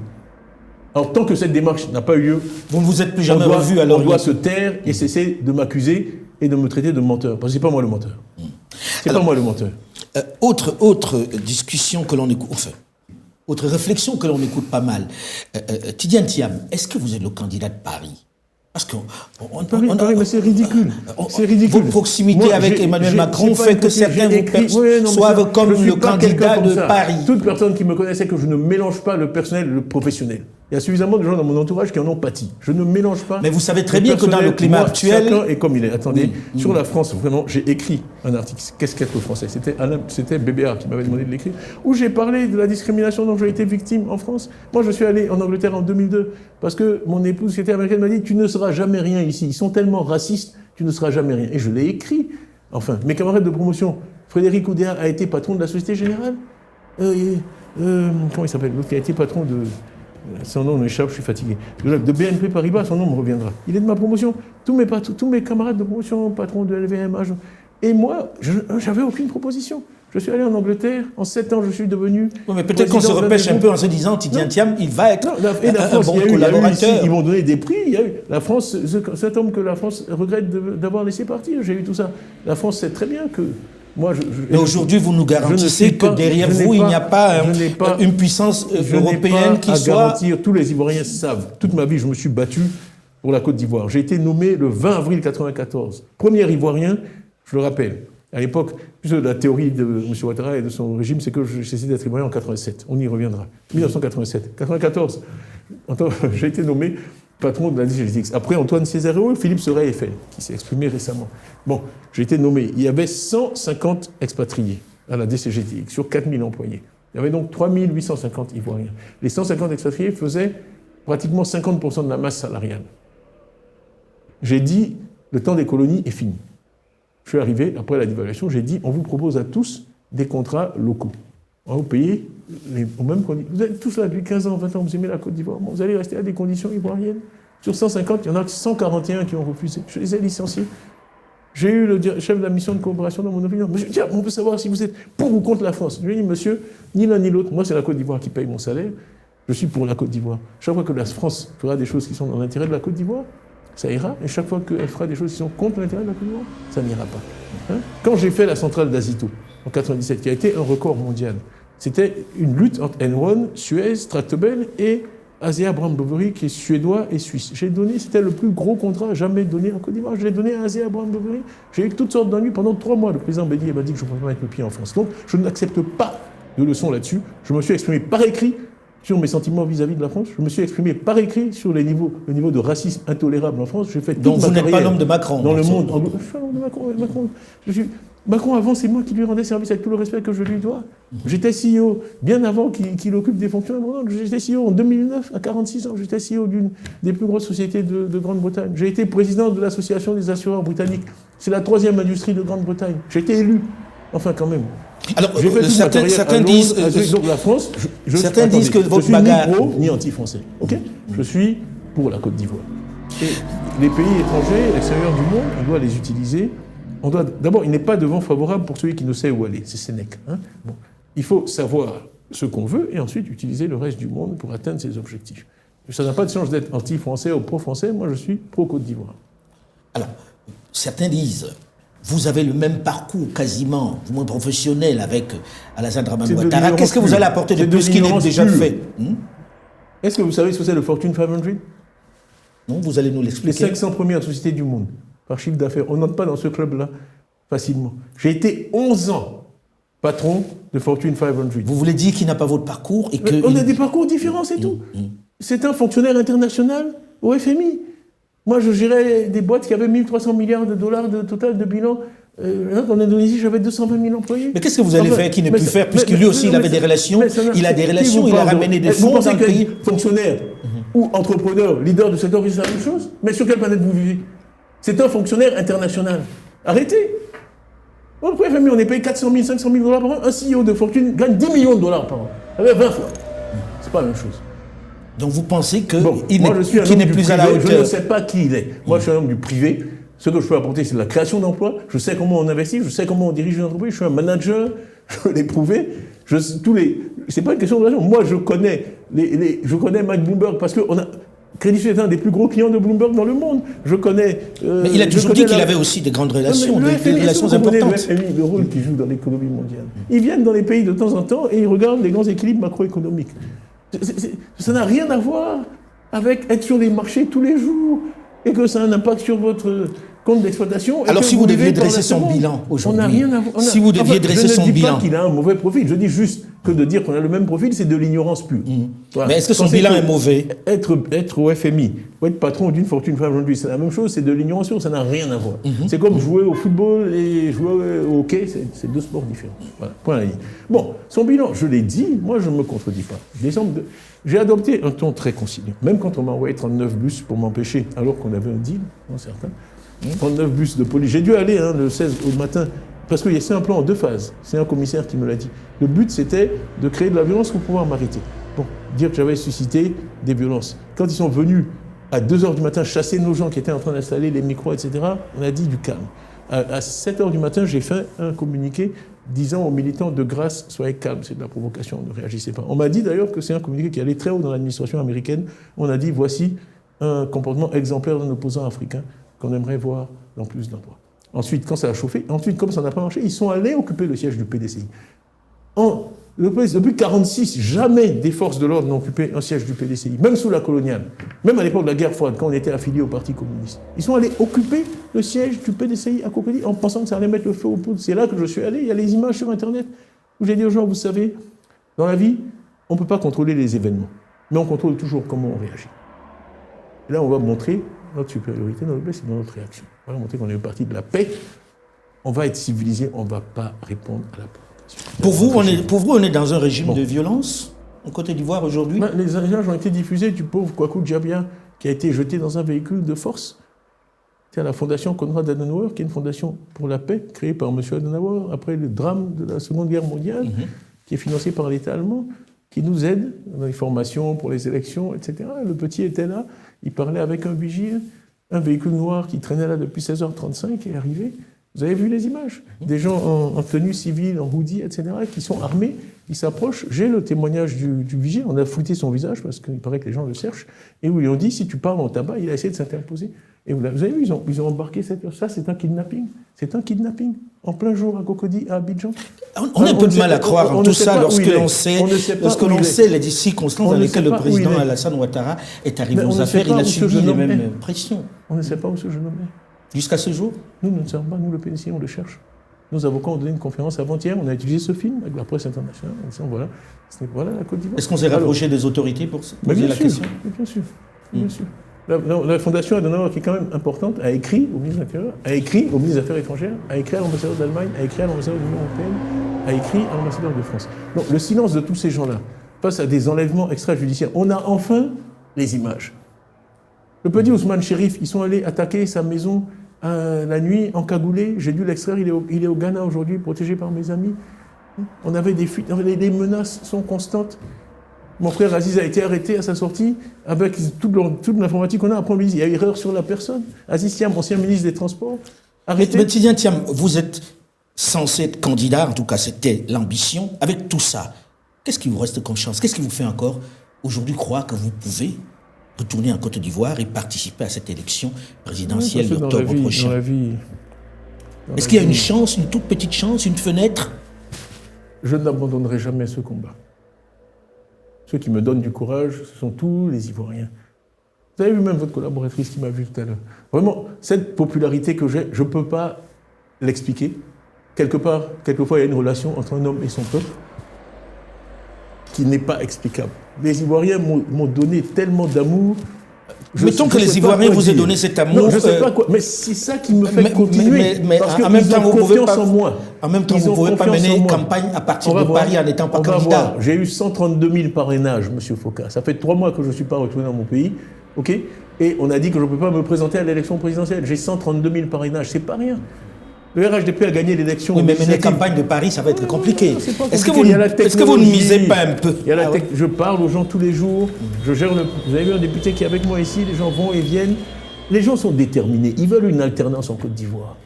Alors tant que cette démarche n'a pas eu lieu, vous ne vous êtes plus jamais revu, alors on doit se taire et cesser de m'accuser et de me traiter de menteur, parce que c'est pas moi le menteur. C'est pas moi le menteur. Autre discussion que l'on écoute, enfin, autre réflexion que l'on écoute pas mal. Tidiane Thiam, est-ce que vous êtes le candidat de Paris? Parce que Paris, mais c'est ridicule. C'est ridicule. Votre proximité avec Emmanuel Macron fait que certains vous perçoivent comme le candidat de Paris. Toute personne qui me connaît sait que je ne mélange pas le personnel et le professionnel. Il y a suffisamment de gens dans mon entourage qui en ont pâti. Je ne mélange pas. Mais vous savez très bien que dans le climat actuel... Chacun est comme il est. Attendez, sur la France, vraiment, j'ai écrit un article. Qu'est-ce qu'être français? C'était BBA qui m'avait demandé de l'écrire, où j'ai parlé de la discrimination dont j'ai été victime en France. Moi, je suis allé en Angleterre en 2002, parce que mon épouse, qui était américaine, m'a dit « Tu ne seras jamais rien ici. Ils sont tellement racistes, tu ne seras jamais rien. » Et je l'ai écrit. Enfin, mes camarades de promotion, Frédéric Oudéa a été patron de la Société Générale. Comment il s'appelle? L'autre qui a été patron de... Son nom m'échappe, je suis fatigué. De BNP Paribas, son nom me reviendra. Il est de ma promotion. Tous mes camarades de promotion, patrons de LVMH. Et moi, j'avais aucune proposition. Je suis allé en Angleterre, en 7 ans, je suis devenu... Oui, mais peut-être qu'on se repêche un peu en se disant, Tidiane Thiam, il va être un bon collaborateur. Ils m'ont donné des prix. Il y a eu la France, cet homme que la France regrette d'avoir laissé partir. J'ai eu tout ça. La France sait très bien que... Moi, mais aujourd'hui, vous nous garantissez que derrière vous, il n'y a pas une puissance européenne qui soit... garantir, tous les Ivoiriens savent. Toute ma vie, je me suis battu pour la Côte d'Ivoire. J'ai été nommé le 20 avril 1994. Premier Ivoirien, je le rappelle. À l'époque, la théorie de M. Ouattara et de son régime, c'est que j'ai cessé d'être Ivoirien en 87. On y reviendra. 1987. 1994, j'ai été nommé patron de la DGTX. Après Antoine Césaréo, Philippe Sorey-Eiffel, qui s'est exprimé récemment. Bon, j'ai été nommé. Il y avait 150 expatriés à la DCGTX sur 4000 employés. Il y avait donc 3850 Ivoiriens. Les 150 expatriés faisaient pratiquement 50% de la masse salariale. J'ai dit, le temps des colonies est fini. Je suis arrivé, après la dévaluation, j'ai dit, on vous propose à tous des contrats locaux. On va vous payer aux mêmes conditions. Vous êtes tous là depuis 15 ans, 20 ans, vous aimez la Côte d'Ivoire. Bon, vous allez rester à des conditions ivoiriennes. Sur 150, il y en a 141 qui ont refusé. Je les ai licenciés. J'ai eu le chef de la mission de coopération dans mon opinion. Monsieur, tiens, on veut savoir si vous êtes pour ou contre la France. Je lui ai dit, monsieur, ni l'un ni l'autre. Moi, c'est la Côte d'Ivoire qui paye mon salaire. Je suis pour la Côte d'Ivoire. Chaque fois que la France fera des choses qui sont dans l'intérêt de la Côte d'Ivoire, ça ira. Et chaque fois qu'elle fera des choses qui sont contre l'intérêt de la Côte d'Ivoire, ça n'ira pas. Quand j'ai fait la centrale d'Azito, en 1997, qui a été un record mondial, c'était une lutte entre Enron, Suez, Tractebel et Asea Brown Boveri, qui est suédois et suisse. J'ai donné, c'était le plus gros contrat jamais donné en Côte d'Ivoire. Je l'ai donné à Asea Brown Boveri. J'ai eu toutes sortes d'ennuis pendant 3 mois. Le président Bédier m'a dit que je ne pouvais pas mettre le pied en France. Donc, je n'accepte pas de leçons là-dessus. Je me suis exprimé par écrit sur mes sentiments vis-à--vis de la France. Je me suis exprimé par écrit sur le niveau de racisme intolérable en France. J'ai fait toute Donc ma vous n'êtes pas carrière l'homme de Macron. dans le monde. Je suis l'homme de Macron. Macron, avant, c'est moi qui lui rendais service avec tout le respect que je lui dois. J'étais CEO bien avant qu'il occupe des fonctions importantes. J'étais CEO en 2009, à 46 ans. J'étais CEO d'une des plus grosses sociétés de Grande-Bretagne. J'ai été président de l'association des assureurs britanniques. C'est la 3e industrie de Grande-Bretagne. J'ai été élu. Enfin, quand même. Alors, certains disent... donc la France, certains disent que votre bagarre... Je suis ni pro, ni anti-français. Ok. Je suis pour la Côte d'Ivoire. Et les pays étrangers, l'extérieur du monde, on doit les utiliser. D'abord, il n'est pas de vent favorable pour celui qui ne sait où aller. C'est Sénèque. Hein. Bon. Il faut savoir ce qu'on veut et ensuite utiliser le reste du monde pour atteindre ses objectifs. Ça n'a pas de sens d'être anti-français ou pro-français. Moi, je suis pro-Côte d'Ivoire. Alors, certains disent... Vous avez le même parcours quasiment, du moins professionnel, avec Alassane Dramane Ouattara. Qu'est-ce que vous allez apporter de plus qu'il n'est déjà fait? Est-ce que vous savez ce que c'est le Fortune 500? Non, vous allez nous l'expliquer. Les 500 premières sociétés du monde, par chiffre d'affaires. On n'entre pas dans ce club-là facilement. J'ai été 11 ans patron de Fortune 500. Vous voulez dire qu'il n'a pas votre parcours et que... On a des parcours différents, c'est tout. C'est un fonctionnaire international au FMI. Moi, je gérais des boîtes qui avaient 1300 milliards de dollars de total de bilan. En Indonésie, j'avais 220 000 employés. Mais qu'est-ce que vous allez faire qu'il n'ait pu faire, puisque lui aussi, il avait des relations, il a des relations, il a ramené des fonds dans le pays. Fonctionnaire ou entrepreneur, leader du secteur, c'est la même chose. Mais sur quelle planète vous vivez? C'est un fonctionnaire international. Arrêtez. Au FMI, on est payé 400 000, 500 000 dollars par an. Un CEO de fortune gagne 10 millions de dollars par an. Avec 20 fois. C'est pas la même chose. Donc vous pensez qu'il n'est plus à la hauteur? Je ne sais pas qui il est. Moi, je suis un homme du privé. Ce que je peux apporter, c'est de la création d'emplois. Je sais comment on investit, je sais comment on dirige une entreprise. Je suis un manager, je l'ai prouvé. C'est pas une question de l'argent. Moi, je connais Mike Bloomberg parce que Crédit Suisse est un des plus gros clients de Bloomberg dans le monde. Je connais... mais il a toujours dit qu'il avait aussi des grandes relations, des relations importantes. Le rôle qu'il joue dans l'économie mondiale. Ils viennent dans les pays de temps en temps et ils regardent les grands équilibres macroéconomiques. Ça n'a rien à voir avec être sur les marchés tous les jours et que ça a un impact sur votre compte d'exploitation. Alors si vous deviez dresser son bilan aujourd'hui, on n'a rien à voir. Si vous deviez dresser son bilan... Je ne dis pas qu'il a un mauvais profil, je dis juste que de dire qu'on a le même profil, c'est de l'ignorance pure. Voilà. Mais est-ce que son bilan est mauvais? Être au FMI, ou être patron d'une Fortune 500, c'est la même chose, c'est de l'ignorance pure, ça n'a rien à voir. C'est comme jouer au football et jouer au hockey, c'est deux sports différents. Voilà, point à la ligne. Bon, son bilan, je l'ai dit, moi je ne me contredis pas. J'ai adopté un ton très conciliant, même quand on m'a envoyé 39 bus pour m'empêcher, alors qu'on avait un deal, non, certains, 39 bus de police. J'ai dû aller le 16 au matin, parce que c'est un plan en 2 phases. C'est un commissaire qui me l'a dit. Le but, c'était de créer de la violence pour pouvoir m'arrêter. Bon, dire que j'avais suscité des violences. Quand ils sont venus à 2h du matin chasser nos gens qui étaient en train d'installer les micros, etc., on a dit du calme. À 7h du matin, j'ai fait un communiqué disant aux militants de grâce, soyez calmes, c'est de la provocation, ne réagissez pas. On m'a dit d'ailleurs que c'est un communiqué qui allait très haut dans l'administration américaine. On a dit, voici un comportement exemplaire d'un opposant africain qu'on aimerait voir dans plus d'endroits. Ensuite, quand ça a chauffé, comme ça n'a pas marché, ils sont allés occuper le siège du PDCI. Depuis 1946, jamais des forces de l'ordre n'ont occupé un siège du PDCI, même sous la coloniale, même à l'époque de la guerre froide, quand on était affilié au Parti communiste. Ils sont allés occuper le siège du PDCI à Cocody en pensant que ça allait mettre le feu aux poudres. C'est là que je suis allé, il y a les images sur Internet, où j'ai dit aux gens, vous savez, dans la vie, on ne peut pas contrôler les événements, mais on contrôle toujours comment on réagit. Et là, on va montrer notre supériorité, notre paix, c'est dans notre réaction. On va montrer qu'on est le parti de la paix, on va être civilisé, on ne va pas répondre à la provocation. Pour vous, on est dans un régime de violence en Côte d'Ivoire aujourd'hui? Les images ont été diffusées du pauvre Kwaku Djabia qui a été jeté dans un véhicule de force. C'est à la fondation Konrad Adenauer, qui est une fondation pour la paix, créée par M. Adenauer après le drame de la Seconde Guerre mondiale, qui est financée par l'État allemand, qui nous aide dans les formations pour les élections, etc. Le petit était là, il parlait avec un vigile, un véhicule noir qui traînait là depuis 16h35 est arrivé. Vous avez vu les images? Des gens en tenue civile, en hoodie, etc., qui sont armés, ils s'approchent. J'ai le témoignage du vigile, on a fouillé son visage parce qu'il paraît que les gens le cherchent, et où ils ont dit, si tu parles en tabac, il a essayé de s'interposer. Et vous avez vu, ils ont embarqué ça, c'est un kidnapping. C'est un kidnapping. En plein jour à Cocody, à Abidjan. On a un peu de mal à croire en tout ça lorsque l'on sait les circonstances dans lesquelles le président Alassane Ouattara est arrivé aux affaires, il a subi les mêmes pressions. On ne sait pas où ce jeune homme est. Jusqu'à ce jour? Nous ne savons pas, nous le PDCI, on le cherche. Nos avocats ont donné une conférence avant-hier, on a utilisé ce film avec la presse internationale, en disant voilà la Côte d'Ivoire. Est-ce qu'on s'est rapproché des autorités pour poser la question? Bien sûr, bien sûr. La Fondation Adenauer, qui est quand même importante, a écrit au ministre de l'Intérieur, a écrit au ministre des Affaires étrangères, a écrit à l'ambassadeur d'Allemagne, a écrit à l'ambassadeur de l'Union européenne, a écrit à l'ambassadeur de France. Donc le silence de tous ces gens-là, face à des enlèvements extrajudiciaires, on a enfin les images. Le petit Ousmane Chérif, ils sont allés attaquer sa maison la nuit, encagoulé. J'ai dû l'extraire, il est au Ghana aujourd'hui, protégé par mes amis. On avait des fuites, les menaces sont constantes. Mon frère Aziz a été arrêté à sa sortie avec toute l'informatique qu'on a. Après, on lui dit, il y a erreur sur la personne. Aziz Thiam, ancien ministre des Transports, arrêté. Mais Tidjane Thiam, vous êtes censé être candidat, en tout cas c'était l'ambition. Avec tout ça, qu'est-ce qui vous reste comme chance? Qu'est-ce qui vous fait encore aujourd'hui croire que vous pouvez retourner en Côte d'Ivoire et participer à cette élection présidentielle d'octobre prochain? Est-ce qu'il y a une chance, une toute petite chance, une fenêtre? Je n'abandonnerai jamais ce combat. Ceux qui me donnent du courage, ce sont tous les Ivoiriens. Vous avez vu même votre collaboratrice qui m'a vu tout à l'heure. Vraiment, cette popularité que j'ai, je ne peux pas l'expliquer. Quelquefois, il y a une relation entre un homme et son peuple qui n'est pas explicable. Les Ivoiriens m'ont donné tellement d'amour. Mettons que les Ivoiriens vous aient donné cet amour. Non, je ne sais pas quoi, mais c'est ça qui me fait continuer. Mais parce en même temps, vous ne pouvez pas, en même temps, vous ne pouvez pas mener une campagne à partir de Paris en n'étant pas candidat. J'ai eu 132 000 parrainages, M. Foucault. Ça fait 3 mois que je ne suis pas retourné dans mon pays. OK ? Et on a dit que je ne peux pas me présenter à l'élection présidentielle. J'ai 132 000 parrainages. C'est pas rien. Le RHDP a gagné l'élection. Oui, mais mener campagne de Paris, ça va être compliqué. Est-ce que vous ne misez pas un peu? Je parle aux gens tous les jours. Je gère vous avez vu un député qui est avec moi ici. Les gens vont et viennent. Les gens sont déterminés. Ils veulent une alternance en Côte d'Ivoire.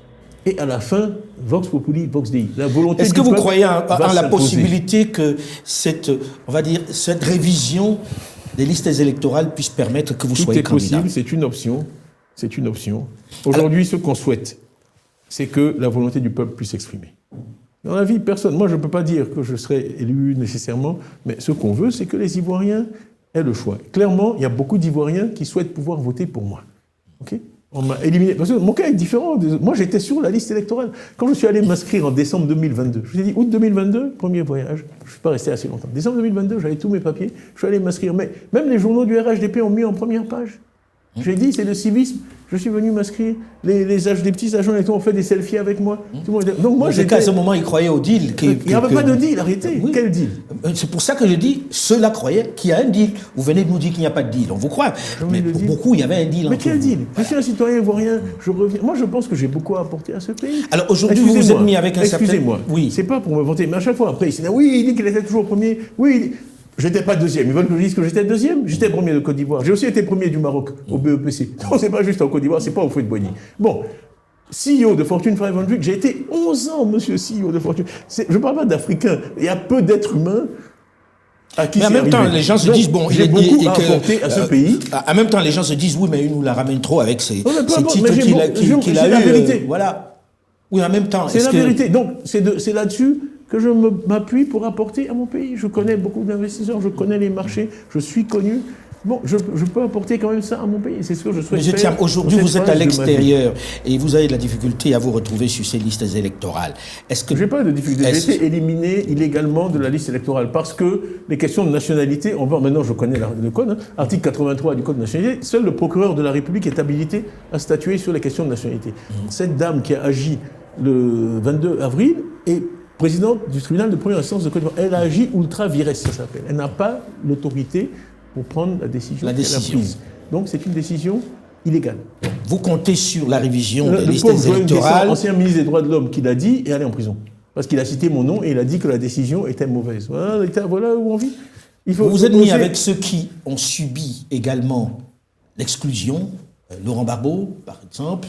Et à la fin, Vox Populi, Vox Dei. La volonté. Est-ce que vous croyez en la possibilité que cette révision des listes électorales puisse permettre que vous soyez candidat? Tout est possible. C'est une option. Aujourd'hui, ce qu'on souhaite, c'est que la volonté du peuple puisse s'exprimer. Dans la vie, personne, moi je ne peux pas dire que je serai élu nécessairement, mais ce qu'on veut, c'est que les Ivoiriens aient le choix. Clairement, il y a beaucoup d'Ivoiriens qui souhaitent pouvoir voter pour moi. Okay ? On m'a éliminé, parce que mon cas est différent. Moi j'étais sur la liste électorale. Quand je suis allé m'inscrire en décembre 2022, je vous ai dit août 2022, premier voyage, je ne suis pas resté assez longtemps. Décembre 2022, j'avais tous mes papiers, je suis allé m'inscrire, mais même les journaux du RHDP ont mis en première page. J'ai dit, c'est le civisme. Je suis venu m'inscrire. Les petits agents ont fait des selfies avec moi. Tout le monde... Donc moi, à ce moment, ils croyaient au deal. Il n'y avait pas de deal, arrêtez. Oui. Quel deal? C'est pour ça que je dis, ceux-là croyaient qu'il y a un deal. Vous venez de nous dire qu'il n'y a pas de deal. On vous croit. Mais pour beaucoup, il y avait un deal. Mais quel deal? Je suis un citoyen ivoirien. Je reviens. Moi, je pense que j'ai beaucoup à apporter à ce pays. Alors aujourd'hui, vous vous êtes mis avec un certain... Excusez-moi. Oui. C'est pas pour me vanter. Mais à chaque fois, après, il dit qu'il était toujours premier. Oui, j'étais pas deuxième. Ils veulent que je dise que j'étais deuxième. J'étais premier de Côte d'Ivoire. J'ai aussi été premier du Maroc au BEPC. Non, c'est pas juste en Côte d'Ivoire, c'est pas au Houphouët-Boigny. Bon, CEO de Fortune 500, j'ai été 11 ans, monsieur CEO de Fortune. Je parle pas d'Africains. Il y a peu d'êtres humains à qui c'est arrivé. Mais en même temps, les gens se disent, bon, j'ai beaucoup à apporter à ce pays. En même temps, les gens se disent, oui, mais il nous la ramène trop avec ces titres qu'il a eu. Voilà. Oui, en même temps. C'est la vérité. Donc, c'est là-dessus que je m'appuie pour apporter à mon pays. Je connais beaucoup d'investisseurs, je connais les marchés, je suis connu. Bon, je peux apporter quand même ça à mon pays. C'est ce que je souhaite faire. Thiam, aujourd'hui, vous êtes à l'extérieur et vous avez de la difficulté à vous retrouver sur ces listes électorales. Je n'ai pas de difficulté. J'ai été éliminé illégalement de la liste électorale parce que les questions de nationalité, maintenant je connais le code, article 83 du code de nationalité, seul le procureur de la République est habilité à statuer sur les questions de nationalité. Cette dame qui a agi le 22 avril est présidente du tribunal de première instance de Côte d'Ivoire. Elle a agi ultra vires, ça s'appelle. Elle n'a pas l'autorité pour prendre la décision qu'elle a prise. Donc c'est une décision illégale. Vous comptez sur la révision des listes électorales. Ancien ministre des Droits de l'Homme qui l'a dit et allé en prison. Parce qu'il a cité mon nom et il a dit que la décision était mauvaise. Voilà où on vit. Vous êtes mis avec ceux qui ont subi également l'exclusion. Laurent Gbagbo, par exemple,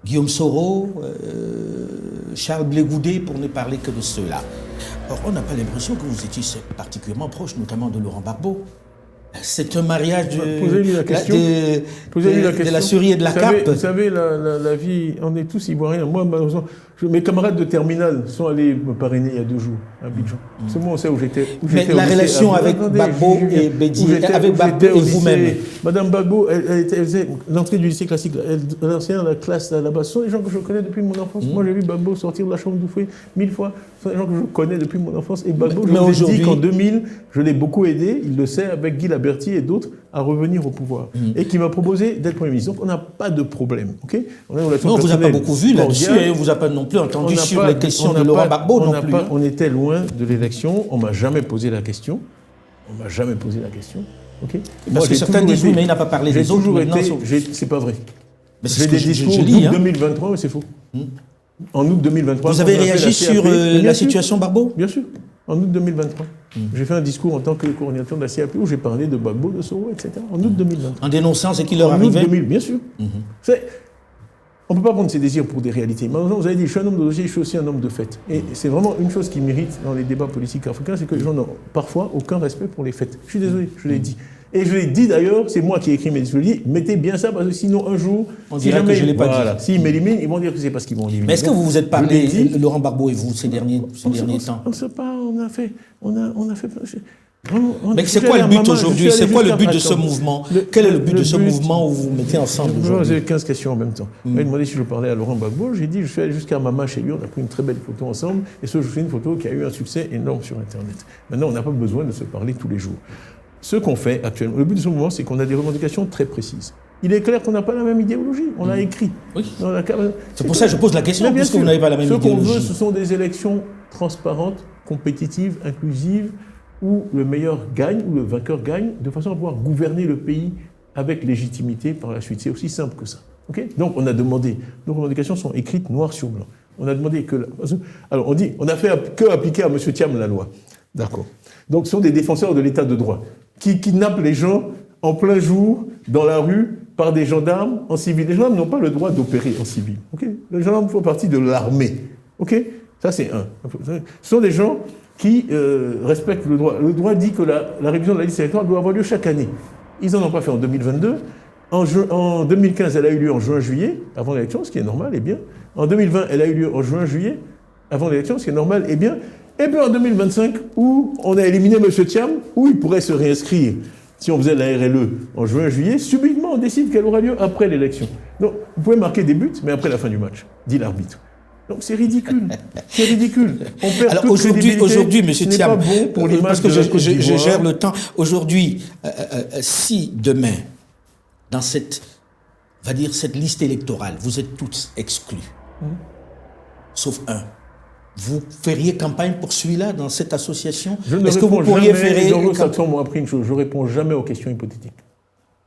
Guillaume Soro, Charles Blé Goudé, pour ne parler que de ceux-là. Or, on n'a pas l'impression que vous étiez particulièrement proche, notamment de Laurent Gbagbo. C'est un mariage Posez-lui la question. De la souris et de la carpe. Vous savez, la vie, on est tous ivoiriens. Moi, malheureusement, mes camarades de terminale sont allés me parrainer il y a 2 jours à Abidjan. C'est moi, on sait où j'étais. Mais la relation avec Gbagbo et Bédi, avec Gbagbo et vous-même. Madame Gbagbo, elle faisait l'entrée du lycée classique. Elle enseignait dans la classe là-bas. Ce sont des gens que je connais depuis mon enfance. Moi, j'ai vu Gbagbo sortir de la chambre d'Oufoué 1000 fois. Ce sont des gens que je connais depuis mon enfance. Et Gbagbo, je vous ai dit qu'en 2000, je l'ai beaucoup aidé, il le sait, avec Guy Laberty et d'autres, à revenir au pouvoir. Et qui m'a proposé d'être Premier ministre. Donc, on n'a pas de problème. Okay, on non, on ne vous a pas beaucoup vu là-dessus. On ne vous a pas non plus entendu sur les questions de Laurent Gbagbo non plus. On était loin de l'élection. On ne m'a jamais posé la question. Okay. Parce que certains disent oui, mais il n'a pas parlé des autres. C'est pas vrai. J'ai des discours d'août 2023, mais c'est faux. En août 2023. Vous avez réagi sur la situation Gbagbo ? Bien sûr. En août 2023. J'ai fait un discours en tant que coordinateur de la CAP où j'ai parlé de Gbagbo, de Soro, etc. En août 2023. En dénonçant ce qui leur arrivait ? En août 2000, bien sûr. On ne peut pas prendre ses désirs pour des réalités. Maintenant, vous avez dit, je suis un homme de dossier, je suis aussi un homme de fait. Et c'est vraiment une chose qui mérite dans les débats politiques africains, c'est que les gens n'ont parfois aucun respect pour les faits. Je suis désolé, je l'ai dit. Et je l'ai dit d'ailleurs, c'est moi qui ai écrit mes discours. Je dis, mettez bien ça, parce que sinon, un jour, on dirait que je ne l'ai pas dit. S'ils m'éliminent, ils vont dire que c'est parce qu'ils m'ont éliminé. Mais est-ce que vous vous êtes parlé, Laurent Gbagbo et vous, ces derniers temps ? On ne sait pas, on a fait. Mais c'est quoi le but aujourd'hui ? C'est quoi le but de ce mouvement ? Quel est le but de ce mouvement où vous vous mettez ensemble aujourd'hui ? J'ai 15 questions en même temps. Il m'a demandé si je parlais à Laurent Gbagbo. J'ai dit, je suis allé jusqu'à Mama chez lui, on a pris une très belle photo ensemble. Et je fais une photo qui a eu un succès énorme sur Internet. Maintenant, on n'a pas besoin de se parler tous les jours. Ce qu'on fait actuellement, le but de ce mouvement, c'est qu'on a des revendications très précises. Il est clair qu'on n'a pas la même idéologie. On l'a écrit. Oui. C'est pour ça que je pose la question, puisque vous n'avez pas la même idéologie. Ce qu'on veut, ce sont des élections transparentes, compétitives, inclusives, où le meilleur gagne, où le vainqueur gagne, de façon à pouvoir gouverner le pays avec légitimité par la suite. C'est aussi simple que ça. Okay ? Donc on a demandé, nos revendications sont écrites noir sur blanc. On a demandé que... Alors on dit, on n'a fait que appliquer à M. Thiam la loi. D'accord. Donc ce sont des défenseurs de l'état de droit qui kidnappent les gens en plein jour, dans la rue, par des gendarmes en civil. Les gendarmes n'ont pas le droit d'opérer en civil. Okay ? Les gendarmes font partie de l'armée. Okay ? Ça, c'est un. Ce sont des gens qui respectent le droit. Le droit dit que la révision de la liste électorale doit avoir lieu chaque année. Ils n'en ont pas fait en 2022. En 2015, elle a eu lieu en juin-juillet, avant l'élection, ce qui est normal et bien. En 2020, elle a eu lieu en juin-juillet, avant l'élection, ce qui est normal et bien. Et puis en 2025, où on a éliminé M. Thiam, où il pourrait se réinscrire. Si on faisait la RLE en juin-juillet, subitement, on décide qu'elle aura lieu après l'élection. Donc, vous pouvez marquer des buts, mais après la fin du match, dit l'arbitre. Donc c'est ridicule. C'est ridicule. On perd alors aujourd'hui, M. Thiam, bon pour parce que je gère le temps. Aujourd'hui, si demain, dans cette liste électorale, vous êtes tous exclus, sauf un, vous feriez campagne pour celui-là dans cette association ? Est-ce que vous pourriez faire... Les anglo-saxons m'ont appris une chose, je ne réponds jamais aux questions hypothétiques.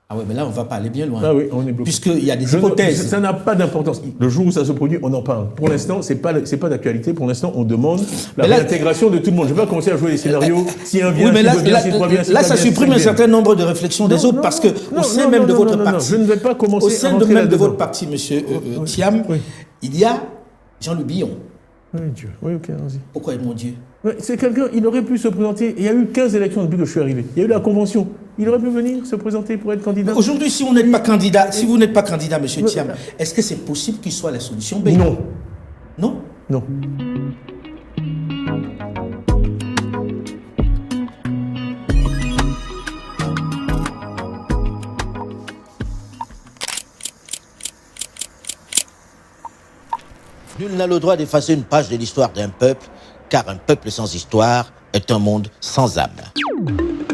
Ah oui, mais là, on ne va pas aller bien loin. Ah oui, on est bloqué. Puisqu'il y a des hypothèses. Ça n'a pas d'importance. Le jour où ça se produit, on en parle. Pour l'instant, ce n'est pas d'actualité. Pour l'instant, on demande la réintégration de tout le monde. Je ne vais pas commencer à jouer les scénarios. Si un vient, là, ça supprime un certain nombre de réflexions des autres, parce qu'au sein même de votre parti... Je ne vais pas commencer au sein même de votre parti, M. Thiam, il y a Jean-Louis Billon. Oui, Dieu. Oui, ok, allons-y. Pourquoi mon Dieu ? C'est quelqu'un, il aurait pu se présenter. Il y a eu 15 élections depuis que je suis arrivé. Il y a eu la convention. Il aurait pu venir se présenter pour être candidat. Aujourd'hui, si vous n'êtes pas candidat, M. Thiam, est-ce que c'est possible qu'il soit la solution B ? Non. Non ? Non. Nul n'a le droit d'effacer une page de l'histoire d'un peuple, car un peuple sans histoire est un monde sans âme.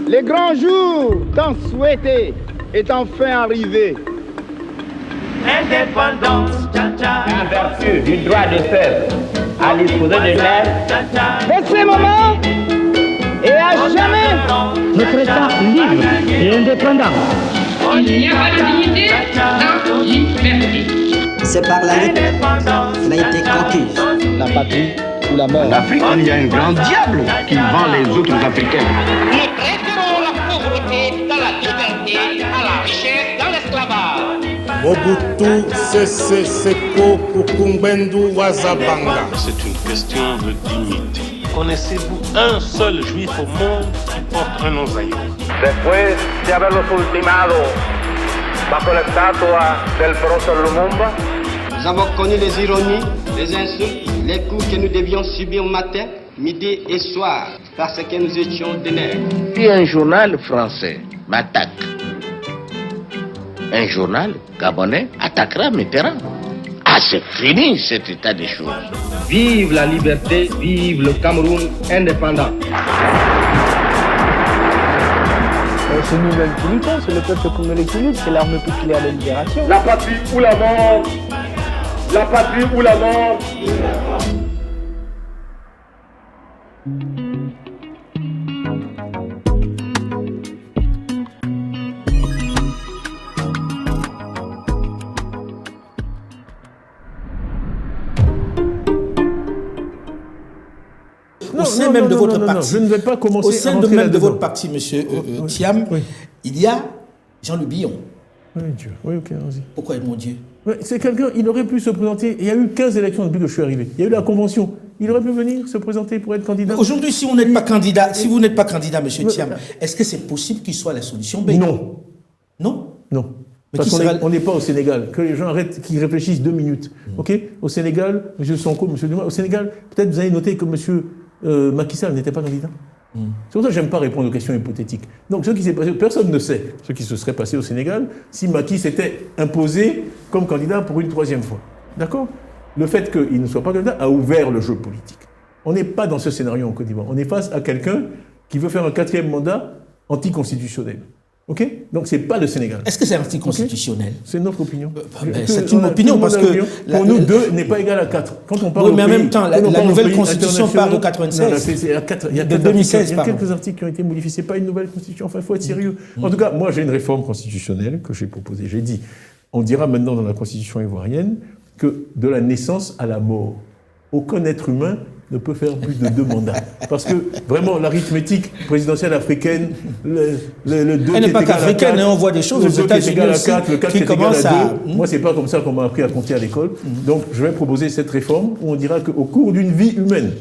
Le grand jour tant souhaité est enfin arrivé. Indépendance, tcha-tcha. En vertu du droit des peuples à disposer de l'air. De ce moment et à jamais, notre État libre et indépendant. Il n'y a pas de dignité sans liberté. C'est par la lutte qu'il a été conquise. La patrie ou la mort. En Afrique, il y a un grand diable qui vend les autres Africains. Nous traiterons la pauvreté dans la liberté, à la richesse dans l'esclavage. Mobutu Sese Seko Kukumbendu Wazabanga. C'est une question de dignité. Connaissez-vous un seul juif au monde qui porte un nom zaïre? Después de haberlos ultimado bajo la estatua del profesor Lumumba, nous avons connu les ironies, les insultes, les coups que nous devions subir matin, midi et soir, parce que nous étions des nègres. Si un journal français m'attaque, un journal gabonais attaquera Mitterrand. Ah, c'est fini cet état des choses. Vive la liberté, vive le Cameroun indépendant. C'est nous-mêmes qui luttons, c'est le peuple congolais qui lutte, c'est l'armée populaire de libération. la patrie ou la mort, la patrie ou la mort. Au sein même de votre parti, je ne vais pas commencer au sein à même de votre parti, monsieur Thiam, il y a Jean-Luc Billon. Oui, Dieu. Oui, ok, vas-y. Pourquoi, mon Dieu? C'est quelqu'un, il aurait pu se présenter. Il y a eu 15 élections depuis que je suis arrivé. Il y a eu la convention. Il aurait pu venir se présenter pour être candidat. Aujourd'hui, si vous n'êtes pas candidat, si vous n'êtes pas candidat, monsieur Thiam, est-ce que c'est possible qu'il soit la solution B? Non. Non? Non. Parce qu'on n'est pas au Sénégal. Que les gens arrêtent, qu'ils réfléchissent 2 minutes. Ok? Au Sénégal, M. Sonko, M. Duma, au Sénégal, peut-être vous avez noté que M. Macky Sall n'était pas candidat. C'est pour ça que je n'aime pas répondre aux questions hypothétiques. Donc, ce qui s'est passé, personne ne sait ce qui se serait passé au Sénégal si Macky s'était imposé comme candidat pour une 3e fois. D'accord? Le fait qu'il ne soit pas candidat a ouvert le jeu politique. On n'est pas dans ce scénario en Côte d'Ivoire. On est face à quelqu'un qui veut faire un 4e mandat anticonstitutionnel. Ok? Donc, ce n'est pas le Sénégal. Est-ce que c'est anticonstitutionnel? Okay? C'est notre opinion. C'est une opinion parce que... Pour nous, 2 n'est pas égal à 4. Quand on parle oui, mais en même temps, la nouvelle constitution part de 96. Il y a 2016, il y a quelques articles qui ont été modifiés. Ce n'est pas une nouvelle constitution. Enfin, il faut être sérieux. En tout cas, moi, j'ai une réforme constitutionnelle que j'ai proposée. J'ai dit, on dira maintenant dans la constitution ivoirienne que de la naissance à la mort, aucun être humain ne peut faire plus de 2 mandats. Parce que, vraiment, l'arithmétique présidentielle africaine, le 2 elle n'est pas qu'africaine, on voit des choses aux États-Unis aussi le 4 qui commence à 2. Moi, c'est pas comme ça qu'on m'a appris à compter à l'école. Donc, je vais proposer cette réforme où on dira qu'au cours d'une vie humaine,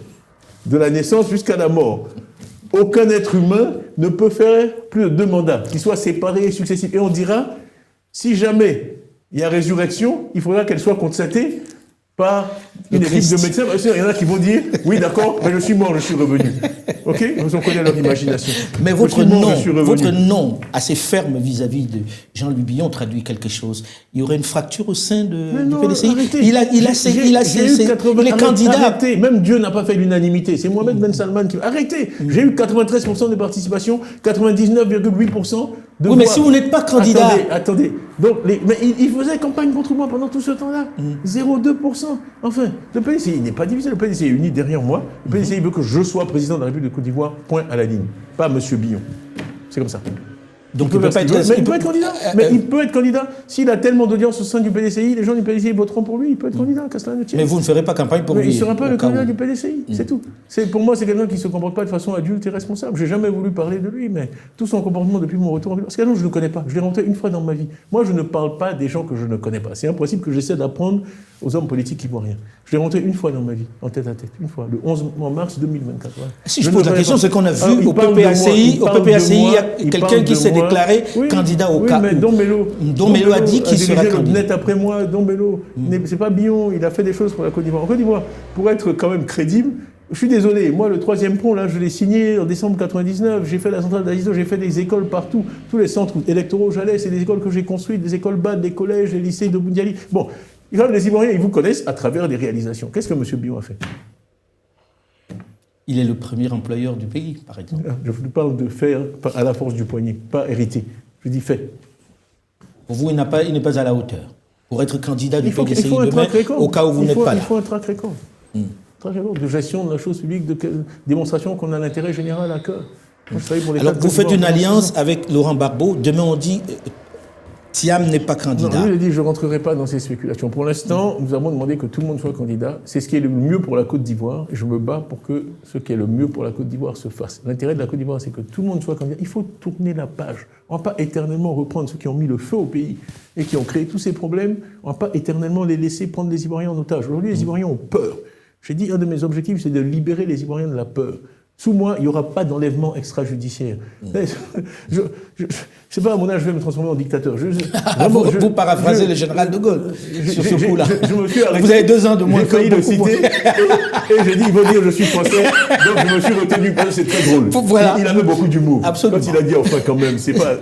de la naissance jusqu'à la mort, aucun être humain ne peut faire plus de 2 mandats, qu'ils soient séparés et successifs. Et on dira, si jamais il y a résurrection, il faudra qu'elle soit constatée par une équipe de médecins. Il y en a qui vont dire, oui, d'accord, mais je suis mort, je suis revenu. OK? On connaît leur imagination. Mais votre nom assez ferme vis-à-vis de Jean-Luc Billon traduit quelque chose. Il y aurait une fracture au sein du PDCI. Arrêtez. Il est candidat. Arrêtez. Même Dieu n'a pas fait l'unanimité. C'est Mohamed Ben Salman qui... Arrêtez. J'ai eu 93% de participation, 99,8% de voix. Oui, mais si vous n'êtes pas candidat... Attendez. Donc, mais il faisait campagne contre moi pendant tout ce temps-là. 0,2%. Enfin, le PDCI n'est pas divisé. Le PDCI est uni derrière moi. Le PDCI veut que je sois président de la République de Côte d'Ivoire, point à la ligne. Pas M. Billon. C'est comme ça. Donc il peut pas être... Mais il peut être candidat. Mais il peut être candidat. S'il a tellement d'audience au sein du PDCI, les gens du PDCI voteront pour lui. Il peut être candidat, Castelnau-Thiès. Mais vous ne ferez pas campagne pour lui. Il ne sera pas le candidat du PDCI. C'est tout. Pour moi, c'est quelqu'un qui ne se comporte pas de façon adulte et responsable. Je n'ai jamais voulu parler de lui, mais tout son comportement depuis mon retour... Parce que je ne le connais pas. Je l'ai rencontré une fois dans ma vie. Moi, je ne parle pas des gens que je ne connais pas. C'est un principe que j'essaie d'apprendre aux hommes politiques ivoiriens. Je l'ai rencontré une fois dans ma vie, en tête à tête. Une fois, le 11 mars 2024. Voilà. Si je pose la question, c'est qu'on a vu au PPACI, il y a quelqu'un qui s'est déclaré candidat au cas. Mais Dombello a dit qu'il sera candidat. Net après moi, Dombello, c'est pas Billon, il a fait des choses pour la Côte d'Ivoire. En Côte d'Ivoire, pour être quand même crédible, je suis désolé, moi le 3e pont, là, je l'ai signé en décembre 99, j'ai fait la centrale d'Azizo, j'ai fait des écoles partout, tous les centres électoraux où j'allais, c'est des écoles que j'ai construites, des écoles BAD, des collèges, des lycées de Boundiali. Bon, les Ivoiriens, ils vous connaissent à travers des réalisations. Qu'est-ce que M. Billon a fait? Il est le premier employeur du pays, par exemple. Je vous parle de faire à la force du poignet, pas hérité. Je dis fait. Pour vous, il n'est pas à la hauteur. Pour être candidat du PDCI demain, au cas où vous n'êtes pas là. Il faut un track record. De gestion de la chose publique, de démonstration qu'on a l'intérêt général à cœur. Alors, vous faites une alliance avec Laurent Gbagbo. Demain, on dit Thiam n'est pas candidat. Non, lui, il a dit je ne rentrerai pas dans ces spéculations. Pour l'instant, nous avons demandé que tout le monde soit candidat. C'est ce qui est le mieux pour la Côte d'Ivoire. Et je me bats pour que ce qui est le mieux pour la Côte d'Ivoire se fasse. L'intérêt de la Côte d'Ivoire, c'est que tout le monde soit candidat. Il faut tourner la page. On ne va pas éternellement reprendre ceux qui ont mis le feu au pays et qui ont créé tous ces problèmes. On ne va pas éternellement les laisser prendre les Ivoiriens en otage. Aujourd'hui, les Ivoiriens ont peur. J'ai dit, un de mes objectifs, c'est de libérer les Ivoiriens de la peur. Sous moi, il n'y aura pas d'enlèvement extrajudiciaire. Je sais pas, à mon âge, je vais me transformer en dictateur. Vous paraphrasez le général de Gaulle sur ce coup-là. Vous avez 2 ans de moins. J'ai failli le citer. Et j'ai dit, il faut dire, je suis français. Donc je me suis retenu parce que c'est très drôle. Voilà. Il avait beaucoup d'humour. Absolument. Quand il a dit, enfin, quand même, c'est pas.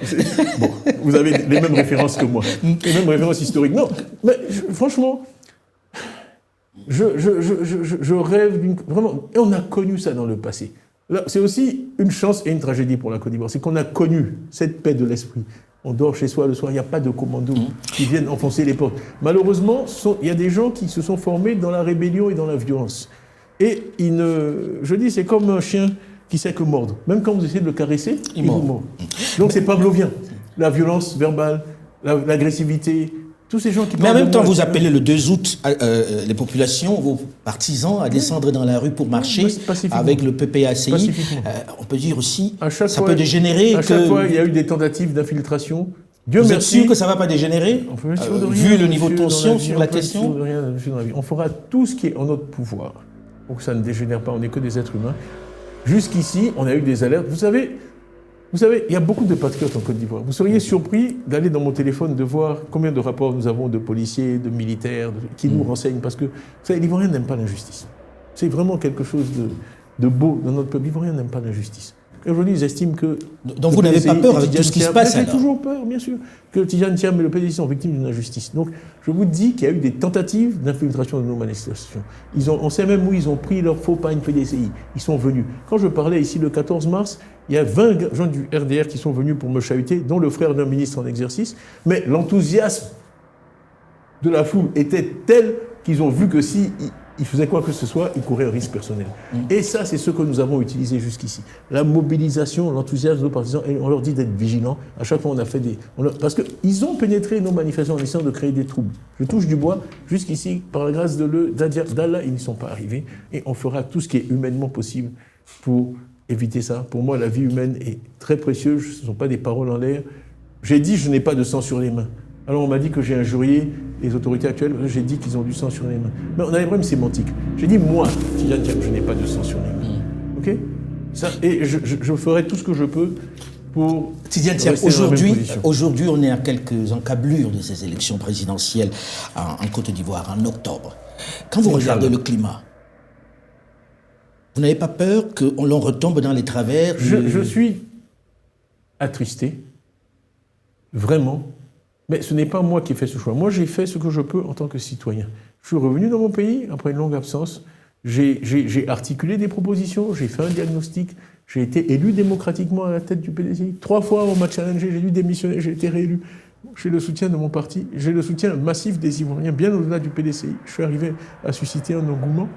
Bon, vous avez les mêmes références que moi. Les mêmes références historiques. Non, mais franchement. Je rêve d'une... Vraiment, et on a connu ça dans le passé. Là, c'est aussi une chance et une tragédie pour la Côte d'Ivoire. C'est qu'on a connu cette paix de l'esprit. On dort chez soi le soir, il n'y a pas de commandos qui viennent enfoncer les portes. Malheureusement, il y a des gens qui se sont formés dans la rébellion et dans la violence. Et je dis, c'est comme un chien qui sait que mordre. Même quand vous essayez de le caresser, il vous mord. Donc c'est pavlovien. La violence verbale, l'agressivité... Tous ces gens qui Mais en même temps, vous appelez le 2 août les populations, vos partisans, à descendre dans la rue pour marcher avec le PPACI. On peut dire aussi, ça peut dégénérer. À chaque fois, il y a eu des tentatives d'infiltration. Dieu vous merci. Êtes sûr que ça ne va pas dégénérer vu le niveau de tension sur la question? On fera tout ce qui est en notre pouvoir pour que ça ne dégénère pas. On n'est que des êtres humains. Jusqu'ici, on a eu des alertes. Vous savez, il y a beaucoup de patriotes en Côte d'Ivoire. Vous seriez surpris d'aller dans mon téléphone, de voir combien de rapports nous avons de policiers, de militaires, qui nous renseignent. Parce que, vous savez, l'Ivoirien n'aime pas l'injustice. C'est vraiment quelque chose de beau dans notre peuple. L'Ivoirien n'aime pas l'injustice. Et aujourd'hui, ils estiment que... Donc vous n'avez pas peur avec tout ce qui se passe, alors? J'ai toujours peur, bien sûr, que Tidjane Thiam et le PDC sont victimes d'une injustice. Donc, je vous dis qu'il y a eu des tentatives d'infiltration de nos manifestations. On sait même où ils ont pris leur faux pagne PDCI. Ils sont venus. Quand je parlais ici le 14 mars, il y a 20 gens du RDR qui sont venus pour me chahuter, dont le frère d'un ministre en exercice. Mais l'enthousiasme de la foule était tel qu'ils ont vu que si ils faisaient quoi que ce soit, ils couraient un risque personnel. Et ça, c'est ce que nous avons utilisé jusqu'ici. La mobilisation, l'enthousiasme de nos partisans, et on leur dit d'être vigilants. À chaque fois, on a fait parce qu'ils ont pénétré nos manifestations en essayant de créer des troubles. Je touche du bois, jusqu'ici, par la grâce d'Allah, ils n'y sont pas arrivés. Et on fera tout ce qui est humainement possible pour éviter ça. Pour moi, la vie humaine est très précieuse. Ce ne sont pas des paroles en l'air. J'ai dit, je n'ai pas de sang sur les mains. Alors on m'a dit que j'ai injurié les autorités actuelles, j'ai dit qu'ils ont du sang sur les mains. Mais on a des problèmes sémantiques. J'ai dit, moi, Tidjane Thiam, je n'ai pas de sang sur les mains. OK ça, et je ferai tout ce que je peux pour... Tidjane Thiam, aujourd'hui, on est à quelques encablures de ces élections présidentielles en Côte d'Ivoire, en octobre. Quand vous regardez le climat, vous n'avez pas peur qu'on retombe dans les travers Je suis attristé, vraiment. Mais ce n'est pas moi qui ai fait ce choix. Moi, j'ai fait ce que je peux en tant que citoyen. Je suis revenu dans mon pays après une longue absence. J'ai articulé des propositions, j'ai fait un diagnostic. J'ai été élu démocratiquement à la tête du PDCI. 3 fois, on m'a challengé, j'ai dû démissionner, j'ai été réélu. J'ai le soutien de mon parti, j'ai le soutien massif des Ivoiriens, bien au-delà du PDCI. Je suis arrivé à susciter un engouement.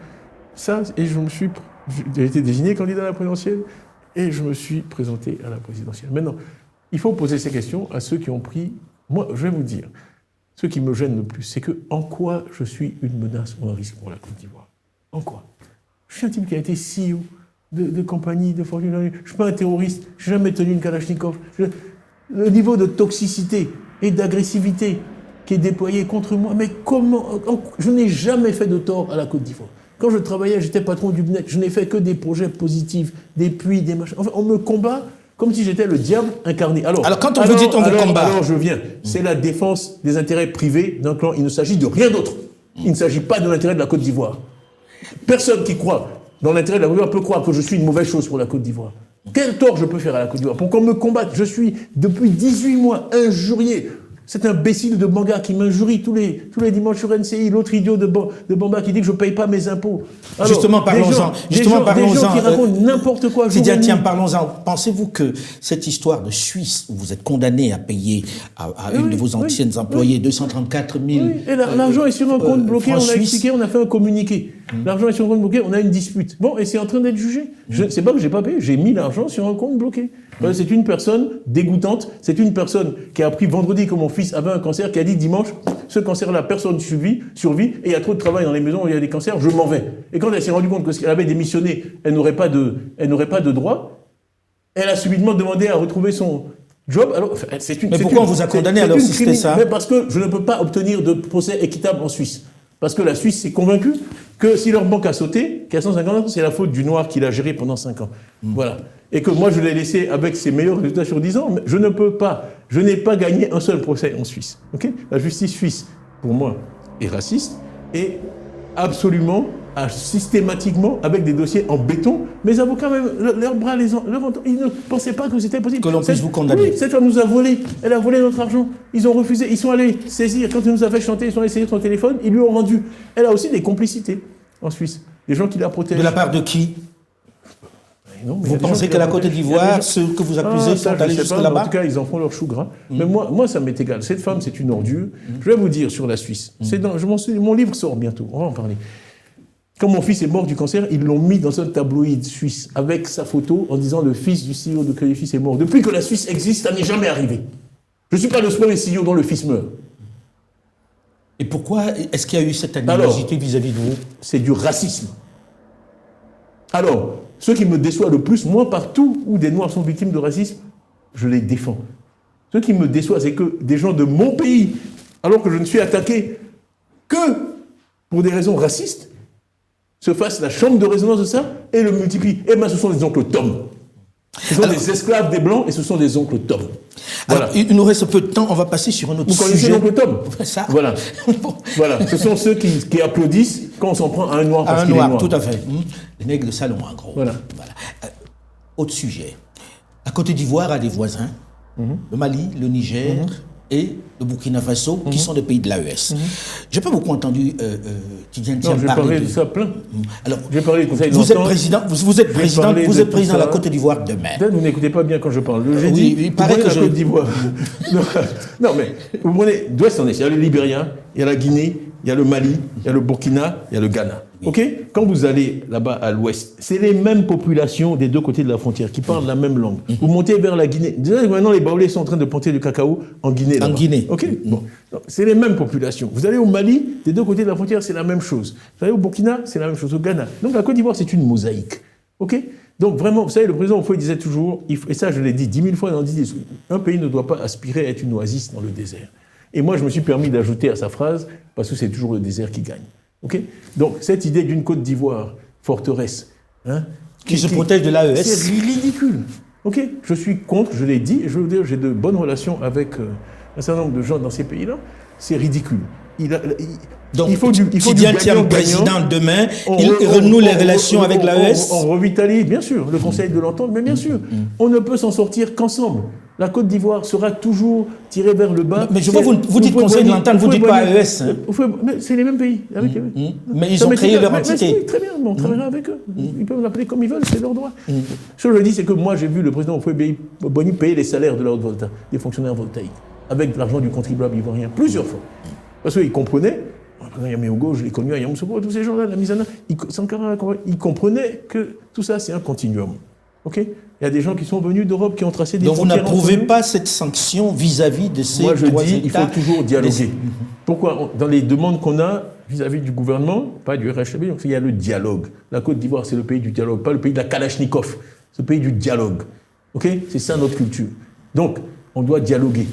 Ça, et j'ai été désigné candidat à la présidentielle et je me suis présenté à la présidentielle. Maintenant, il faut poser ces questions à ceux qui ont pris... Moi, je vais vous dire, ce qui me gêne le plus, c'est que en quoi je suis une menace ou un risque pour la Côte d'Ivoire? En quoi? Je suis un type qui a été CEO de compagnie, de fortune. Je ne suis pas un terroriste, je n'ai jamais tenu une Kalachnikov. Le niveau de toxicité et d'agressivité qui est déployé contre moi, mais comment? Je n'ai jamais fait de tort à la Côte d'Ivoire. Quand je travaillais, j'étais patron du BNET, je n'ai fait que des projets positifs, des puits, des machins. Enfin, on me combat comme si j'étais le diable incarné. Alors quand on vous dit on vous combat... Alors je viens. C'est la défense des intérêts privés d'un clan. Il ne s'agit de rien d'autre. Il ne s'agit pas de l'intérêt de la Côte d'Ivoire. Personne qui croit dans l'intérêt de la Côte d'Ivoire peut croire que je suis une mauvaise chose pour la Côte d'Ivoire. Quel tort je peux faire à la Côte d'Ivoire pour qu'on me combatte? Je suis, depuis 18 mois, injurié. Cet imbécile de Banga qui m'injurie tous les dimanches sur NCI, l'autre idiot de Bamba qui dit que je ne paye pas mes impôts. Alors, justement, parlons-en. Des gens qui racontent n'importe quoi. Tiens, parlons-en. Pensez-vous que cette histoire de Suisse, où vous êtes condamné à payer à une de vos anciennes employées 234 000 Oui, et l'argent est sur un compte bloqué, on a expliqué, on a fait un communiqué. L'argent est sur un compte bloqué, on a une dispute. Bon, et c'est en train d'être jugé. C'est pas que j'ai pas payé, j'ai mis l'argent sur un compte bloqué. C'est une personne dégoûtante, c'est une personne qui a appris vendredi que mon fils avait un cancer, qui a dit dimanche, ce cancer-là, personne survit, et il y a trop de travail dans les maisons où il y a des cancers, je m'en vais. Et quand elle s'est rendue compte qu'elle avait démissionné, elle n'aurait pas de droit, elle a subitement demandé à retrouver son job. Alors, mais pourquoi on vous a condamné alors si c'était ça? Mais parce que je ne peux pas obtenir de procès équitable en Suisse. Parce que la Suisse s'est convaincue que si leur banque a sauté, qu'à 150 ans, c'est la faute du noir qui l'a géré pendant 5 ans. Voilà. Et que moi, je l'ai laissé avec ses meilleurs résultats sur 10 ans, mais je n'ai pas gagné un seul procès en Suisse. Okay, la justice suisse, pour moi, est raciste et absolument, systématiquement, avec des dossiers en béton. Mes avocats, même, leurs bras, ils ne pensaient pas que c'était possible. Que l'on puisse vous condamner. Oui, cette femme nous a volé. Elle a volé notre argent. Ils ont refusé. Ils sont allés saisir. Quand elle nous a fait chanter, ils sont allés saisir son téléphone. Ils lui ont rendu. Elle a aussi des complicités en Suisse. Des gens qui la protègent. De la part de qui? Non, vous pensez qu'à la Côte d'Ivoire, ceux que vous accusez sont allés jusque là-bas? En tout cas, ils en font leur chou gras. Mais moi, ça m'est égal. Cette femme, c'est une ordure. Je vais vous dire sur la Suisse. Mon livre sort bientôt. On va en parler. Quand mon fils est mort du cancer, ils l'ont mis dans un tabloïd suisse avec sa photo en disant le fils du CEO de Crédit Suisse est mort. Depuis que la Suisse existe, ça n'est jamais arrivé. Je ne suis pas le premier CEO dont le fils meurt. Et pourquoi est-ce qu'il y a eu cette animosité vis-à-vis de vous? C'est du racisme. Alors, ce qui me déçoit le plus, moi, partout où des Noirs sont victimes de racisme, je les défends. Ce qui me déçoit, c'est que des gens de mon pays, alors que je ne suis attaqué que pour des raisons racistes, se fassent la chambre de résonance de ça et le multiplient. Eh bien, ce sont des oncles Tom. Ce sont des esclaves des Blancs et ce sont des oncles Tom. Voilà. Alors, il nous reste peu de temps, on va passer sur un autre sujet. Vous connaissez l'oncle Tom? Ça. Voilà. Voilà. Ce sont ceux qui applaudissent quand on s'en prend à un noir parce qu'il est noir. Tout à fait. Les nègres de salon, en gros. Voilà. Autre sujet. La Côte d'Ivoire a des voisins, le Mali, le Niger et le Burkina Faso, qui sont des pays de l'AES. J'ai pas beaucoup entendu Tidjane Thiam parler de ça plein. Alors, j'ai parlé du Conseil vous êtes président, vous êtes président de la Côte d'Ivoire demain. Vous n'écoutez pas bien quand je parle. J'ai dit, il paraît que la Côte d'Ivoire. Non, mais vous prenez d'ouest en est. Il y a le Libéria, il y a la Guinée, il y a le Mali, il y a le Burkina, il y a le Ghana. Ok? Quand vous allez là-bas à l'ouest, c'est les mêmes populations des deux côtés de la frontière qui parlent la même langue. Vous montez vers la Guinée. Déjà, maintenant, les Baoulés sont en train de planter du cacao en Guinée. En Guinée. Ok? Bon. C'est les mêmes populations. Vous allez au Mali, des deux côtés de la frontière, c'est la même chose. Vous allez au Burkina, c'est la même chose. Au Ghana. Donc la Côte d'Ivoire, c'est une mosaïque. Ok? Donc vraiment, vous savez, le président Houphouët disait toujours, et ça je l'ai dit 10 000 fois dans 10 discours, un pays ne doit pas aspirer à être une oasis dans le désert. Et moi, je me suis permis d'ajouter à sa phrase, parce que c'est toujours le désert qui gagne. Okay? Donc, cette idée d'une Côte d'Ivoire forteresse, qui se protège de l'AES, c'est ridicule. Okay? Je suis contre, je l'ai dit, et je veux dire, j'ai de bonnes relations avec un certain nombre de gens dans ces pays-là. C'est ridicule. Donc, il faut du gagnant-gagnant. Président demain, il renoue les relations avec l'AES. On revitalise, bien sûr, le Conseil de l'Entente, mais bien sûr, on ne peut s'en sortir qu'ensemble. La Côte d'Ivoire sera toujours tirée vers le bas. Mais je vois, vous dites Conseil de l'Entente, vous ne dites pas AES. Mais c'est les mêmes pays. Avec eux. Mais ils ont créé leur entité. Oui, très bien, on travaillera avec eux. Ils peuvent l'appeler comme ils veulent, c'est leur droit. Ce que je dis, c'est que moi, j'ai vu le président Houphouët-Boigny payer les salaires de la haute volta, des fonctionnaires voltaïques, avec de l'argent du contribuable ivoirien, plusieurs fois. Parce qu'ils comprenaient, Yaméogo, je l'ai connu à Yamoussoukro, tous ces gens-là, la Misana, ils comprenaient que tout ça, c'est un continuum. Okay? Il y a des gens qui sont venus d'Europe, qui ont tracé des frontières. Donc vous n'approuvez pas cette sanction vis-à-vis de ces trois États? Moi je dis, il faut toujours dialoguer. Pourquoi? Dans les demandes qu'on a vis-à-vis du gouvernement, pas du RHB, donc il y a le dialogue. La Côte d'Ivoire, c'est le pays du dialogue, pas le pays de la Kalachnikov. C'est le pays du dialogue. Okay? C'est ça notre culture. Donc, on doit dialoguer.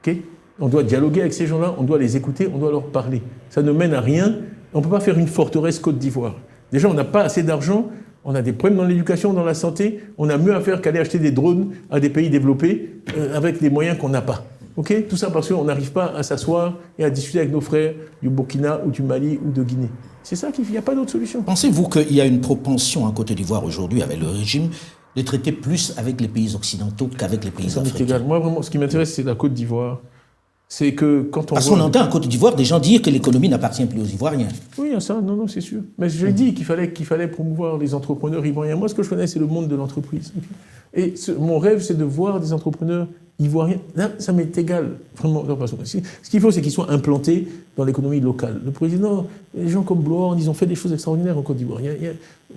Okay? On doit dialoguer avec ces gens-là, on doit les écouter, on doit leur parler. Ça ne mène à rien. On ne peut pas faire une forteresse Côte d'Ivoire. Déjà, on n'a pas assez d'argent. On a des problèmes dans l'éducation, dans la santé. On a mieux à faire qu'aller acheter des drones à des pays développés avec des moyens qu'on n'a pas. Okay? Tout ça parce qu'on n'arrive pas à s'asseoir et à discuter avec nos frères du Burkina ou du Mali ou de Guinée. C'est ça qu'il n'y a pas d'autre solution. Pensez-vous qu'il y a une propension en Côte d'Ivoire aujourd'hui avec le régime de traiter plus avec les pays occidentaux qu'avec les pays africains? Moi, vraiment, ce qui m'intéresse, c'est la Côte d'Ivoire. C'est que quand on Parce qu'on entend en Côte d'Ivoire des gens dire que l'économie n'appartient plus aux Ivoiriens. Oui, ça, non, c'est sûr. Mais j'ai dit qu'il fallait promouvoir les entrepreneurs ivoiriens. Moi, ce que je connais, c'est le monde de l'entreprise. Et mon rêve, c'est de voir des entrepreneurs ivoiriens. Là, ça m'est égal, vraiment. Ce qu'il faut, c'est qu'ils soient implantés dans l'économie locale. Le président, les gens comme Bloor, ils ont fait des choses extraordinaires en Côte d'Ivoire.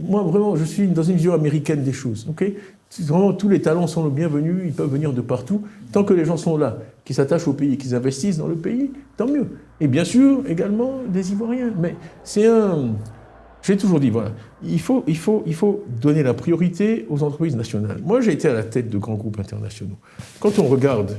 Moi, vraiment, je suis dans une vision américaine des choses. Okay? Vraiment, tous les talents sont le bienvenu, ils peuvent venir de partout. Tant que les gens sont là, qui s'attachent au pays, qu'ils investissent dans le pays, tant mieux. Et bien sûr, également, des Ivoiriens. Mais c'est j'ai toujours dit, voilà, il faut donner la priorité aux entreprises nationales. Moi, j'ai été à la tête de grands groupes internationaux. Quand on regarde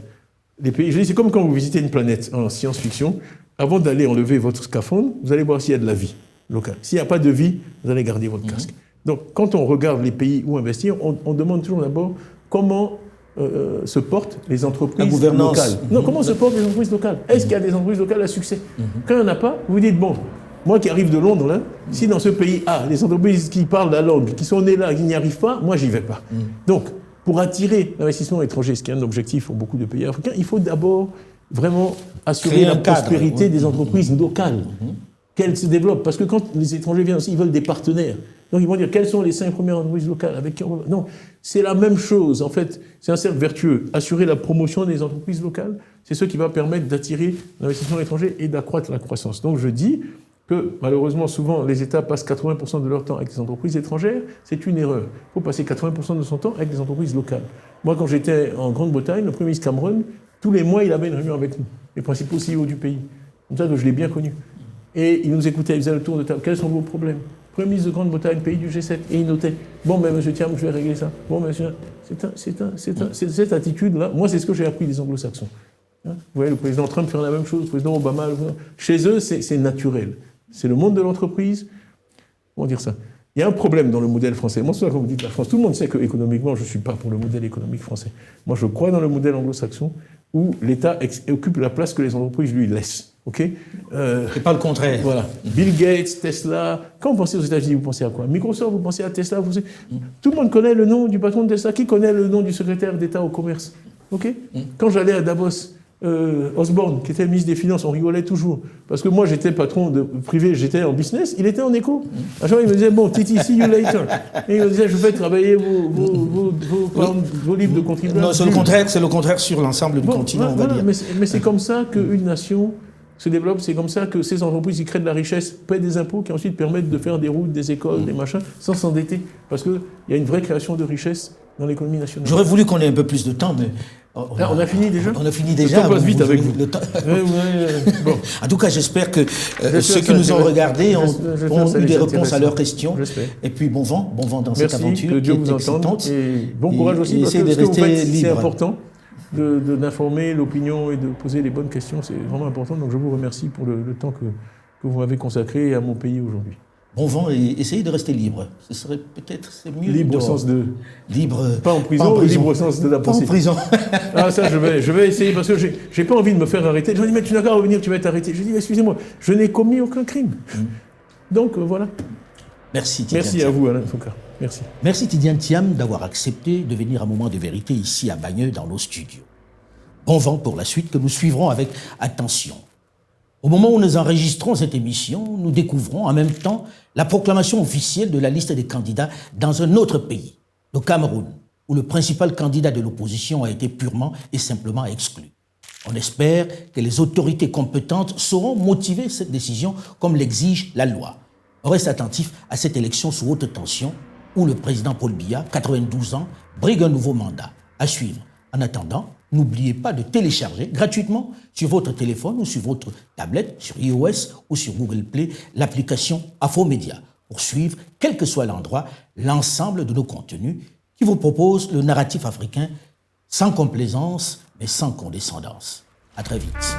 les pays, je dis, c'est comme quand vous visitez une planète en science-fiction, avant d'aller enlever votre scaphandre, vous allez voir s'il y a de la vie locale. S'il n'y a pas de vie, vous allez garder votre casque. Donc, quand on regarde les pays où investir, on demande toujours d'abord comment se portent les entreprises locales. Non, comment se portent les entreprises locales? Est-ce qu'il y a des entreprises locales à succès? Quand il n'y en a pas, vous dites, bon, moi qui arrive de Londres, là, si dans ce pays A, les entreprises qui parlent la langue, qui sont nées là, qui n'y arrivent pas, moi, j'y vais pas. Donc, pour attirer l'investissement étranger, ce qui est un objectif pour beaucoup de pays africains, il faut d'abord vraiment assurer la prospérité des entreprises locales, qu'elles se développent. Parce que quand les étrangers viennent aussi, ils veulent des partenaires. Donc ils vont dire, quelles sont les 5 premières entreprises locales avec qui on va... Non, c'est la même chose. En fait, c'est un cercle vertueux. Assurer la promotion des entreprises locales, c'est ce qui va permettre d'attirer l'investissement étranger et d'accroître la croissance. Donc je dis que malheureusement, souvent, les États passent 80% de leur temps avec des entreprises étrangères. C'est une erreur. Il faut passer 80% de son temps avec des entreprises locales. Moi, quand j'étais en Grande-Bretagne, le Premier ministre Cameron, tous les mois, il avait une réunion avec nous, les principaux CEO du pays. Comme ça que je l'ai bien connu. Et il nous écoutait, il faisait le tour de table. Quels sont vos problèmes? Premier ministre de Grande-Bretagne, pays du G7, et il notait. Bon, mais monsieur Thiam, je vais régler ça. Bon, monsieur, c'est cette attitude-là. Moi, c'est ce que j'ai appris des anglo-saxons. Vous voyez, le président Trump fait la même chose, le président Obama. Chez eux, c'est naturel. C'est le monde de l'entreprise. Comment dire ça? Il y a un problème dans le modèle français. Moi, c'est ça que vous dites la France. Tout le monde sait qu'économiquement, je ne suis pas pour le modèle économique français. Moi, je crois dans le modèle anglo-saxon où l'État occupe la place que les entreprises lui laissent. OK? C'est pas le contraire. Voilà. Bill Gates, Tesla. Quand vous pensez aux États-Unis, vous pensez à quoi? Microsoft, vous pensez à Tesla. Tout le monde connaît le nom du patron de Tesla. Qui connaît le nom du secrétaire d'État au commerce? OK? Quand j'allais à Davos, Osborne, qui était le ministre des Finances, on rigolait toujours. Parce que moi, j'étais patron de privé, j'étais en business, il était en éco. À chaque fois, il me disait, bon, Titi, see you later. Et il me disait, je vais travailler vos livres de contribuables. Non, c'est le contraire sur l'ensemble du continent, on va dire. Mais c'est comme ça qu'une nation se développe, c'est comme ça que ces entreprises qui créent de la richesse paient des impôts qui ensuite permettent de faire des routes, des écoles, des machins, sans s'endetter. Parce qu'il y a une vraie création de richesse dans l'économie nationale. J'aurais voulu qu'on ait un peu plus de temps, mais... On a fini déjà? On a fini déjà. Le temps passe vite avec vous. Bon. En tout cas, j'espère que ceux qui nous ont regardés ont eu des réponses à leurs questions. Et puis, bon vent dans cette aventure. Que Dieu vous entende. Et bon courage aussi, parce que ce que vous faites, c'est important d'informer l'opinion et de poser les bonnes questions. C'est vraiment important. Donc, je vous remercie pour le temps que vous m'avez consacré à mon pays aujourd'hui. Bon vent et essayez de rester libre. Ce serait peut-être mieux. Libre au sens de... Libre... Pas en prison, libre au sens de la pensée. Pas en prison. Ah, ça, je vais essayer, parce que j'ai pas envie de me faire arrêter. Je me dis, mais tu n'as qu'à revenir, tu vas être arrêté. Je dis, excusez-moi, je n'ai commis aucun crime. Donc, voilà. Merci, Tidiane. Merci à vous, Alain Foucault. Merci. Merci, Tidiane Thiam, d'avoir accepté de venir à Moment de Vérité ici à Bagneux, dans nos studios. Bon vent pour la suite, que nous suivrons avec attention. Au moment où nous enregistrons cette émission, nous découvrons en même temps la proclamation officielle de la liste des candidats dans un autre pays, le Cameroun, où le principal candidat de l'opposition a été purement et simplement exclu. On espère que les autorités compétentes sauront motiver cette décision comme l'exige la loi. On reste attentif à cette élection sous haute tension, où le président Paul Biya, 92 ans, brigue un nouveau mandat. À suivre. En attendant, n'oubliez pas de télécharger gratuitement sur votre téléphone ou sur votre tablette, sur iOS ou sur Google Play, l'application Afromédia pour suivre, quel que soit l'endroit, l'ensemble de nos contenus qui vous proposent le narratif africain sans complaisance mais sans condescendance. À très vite.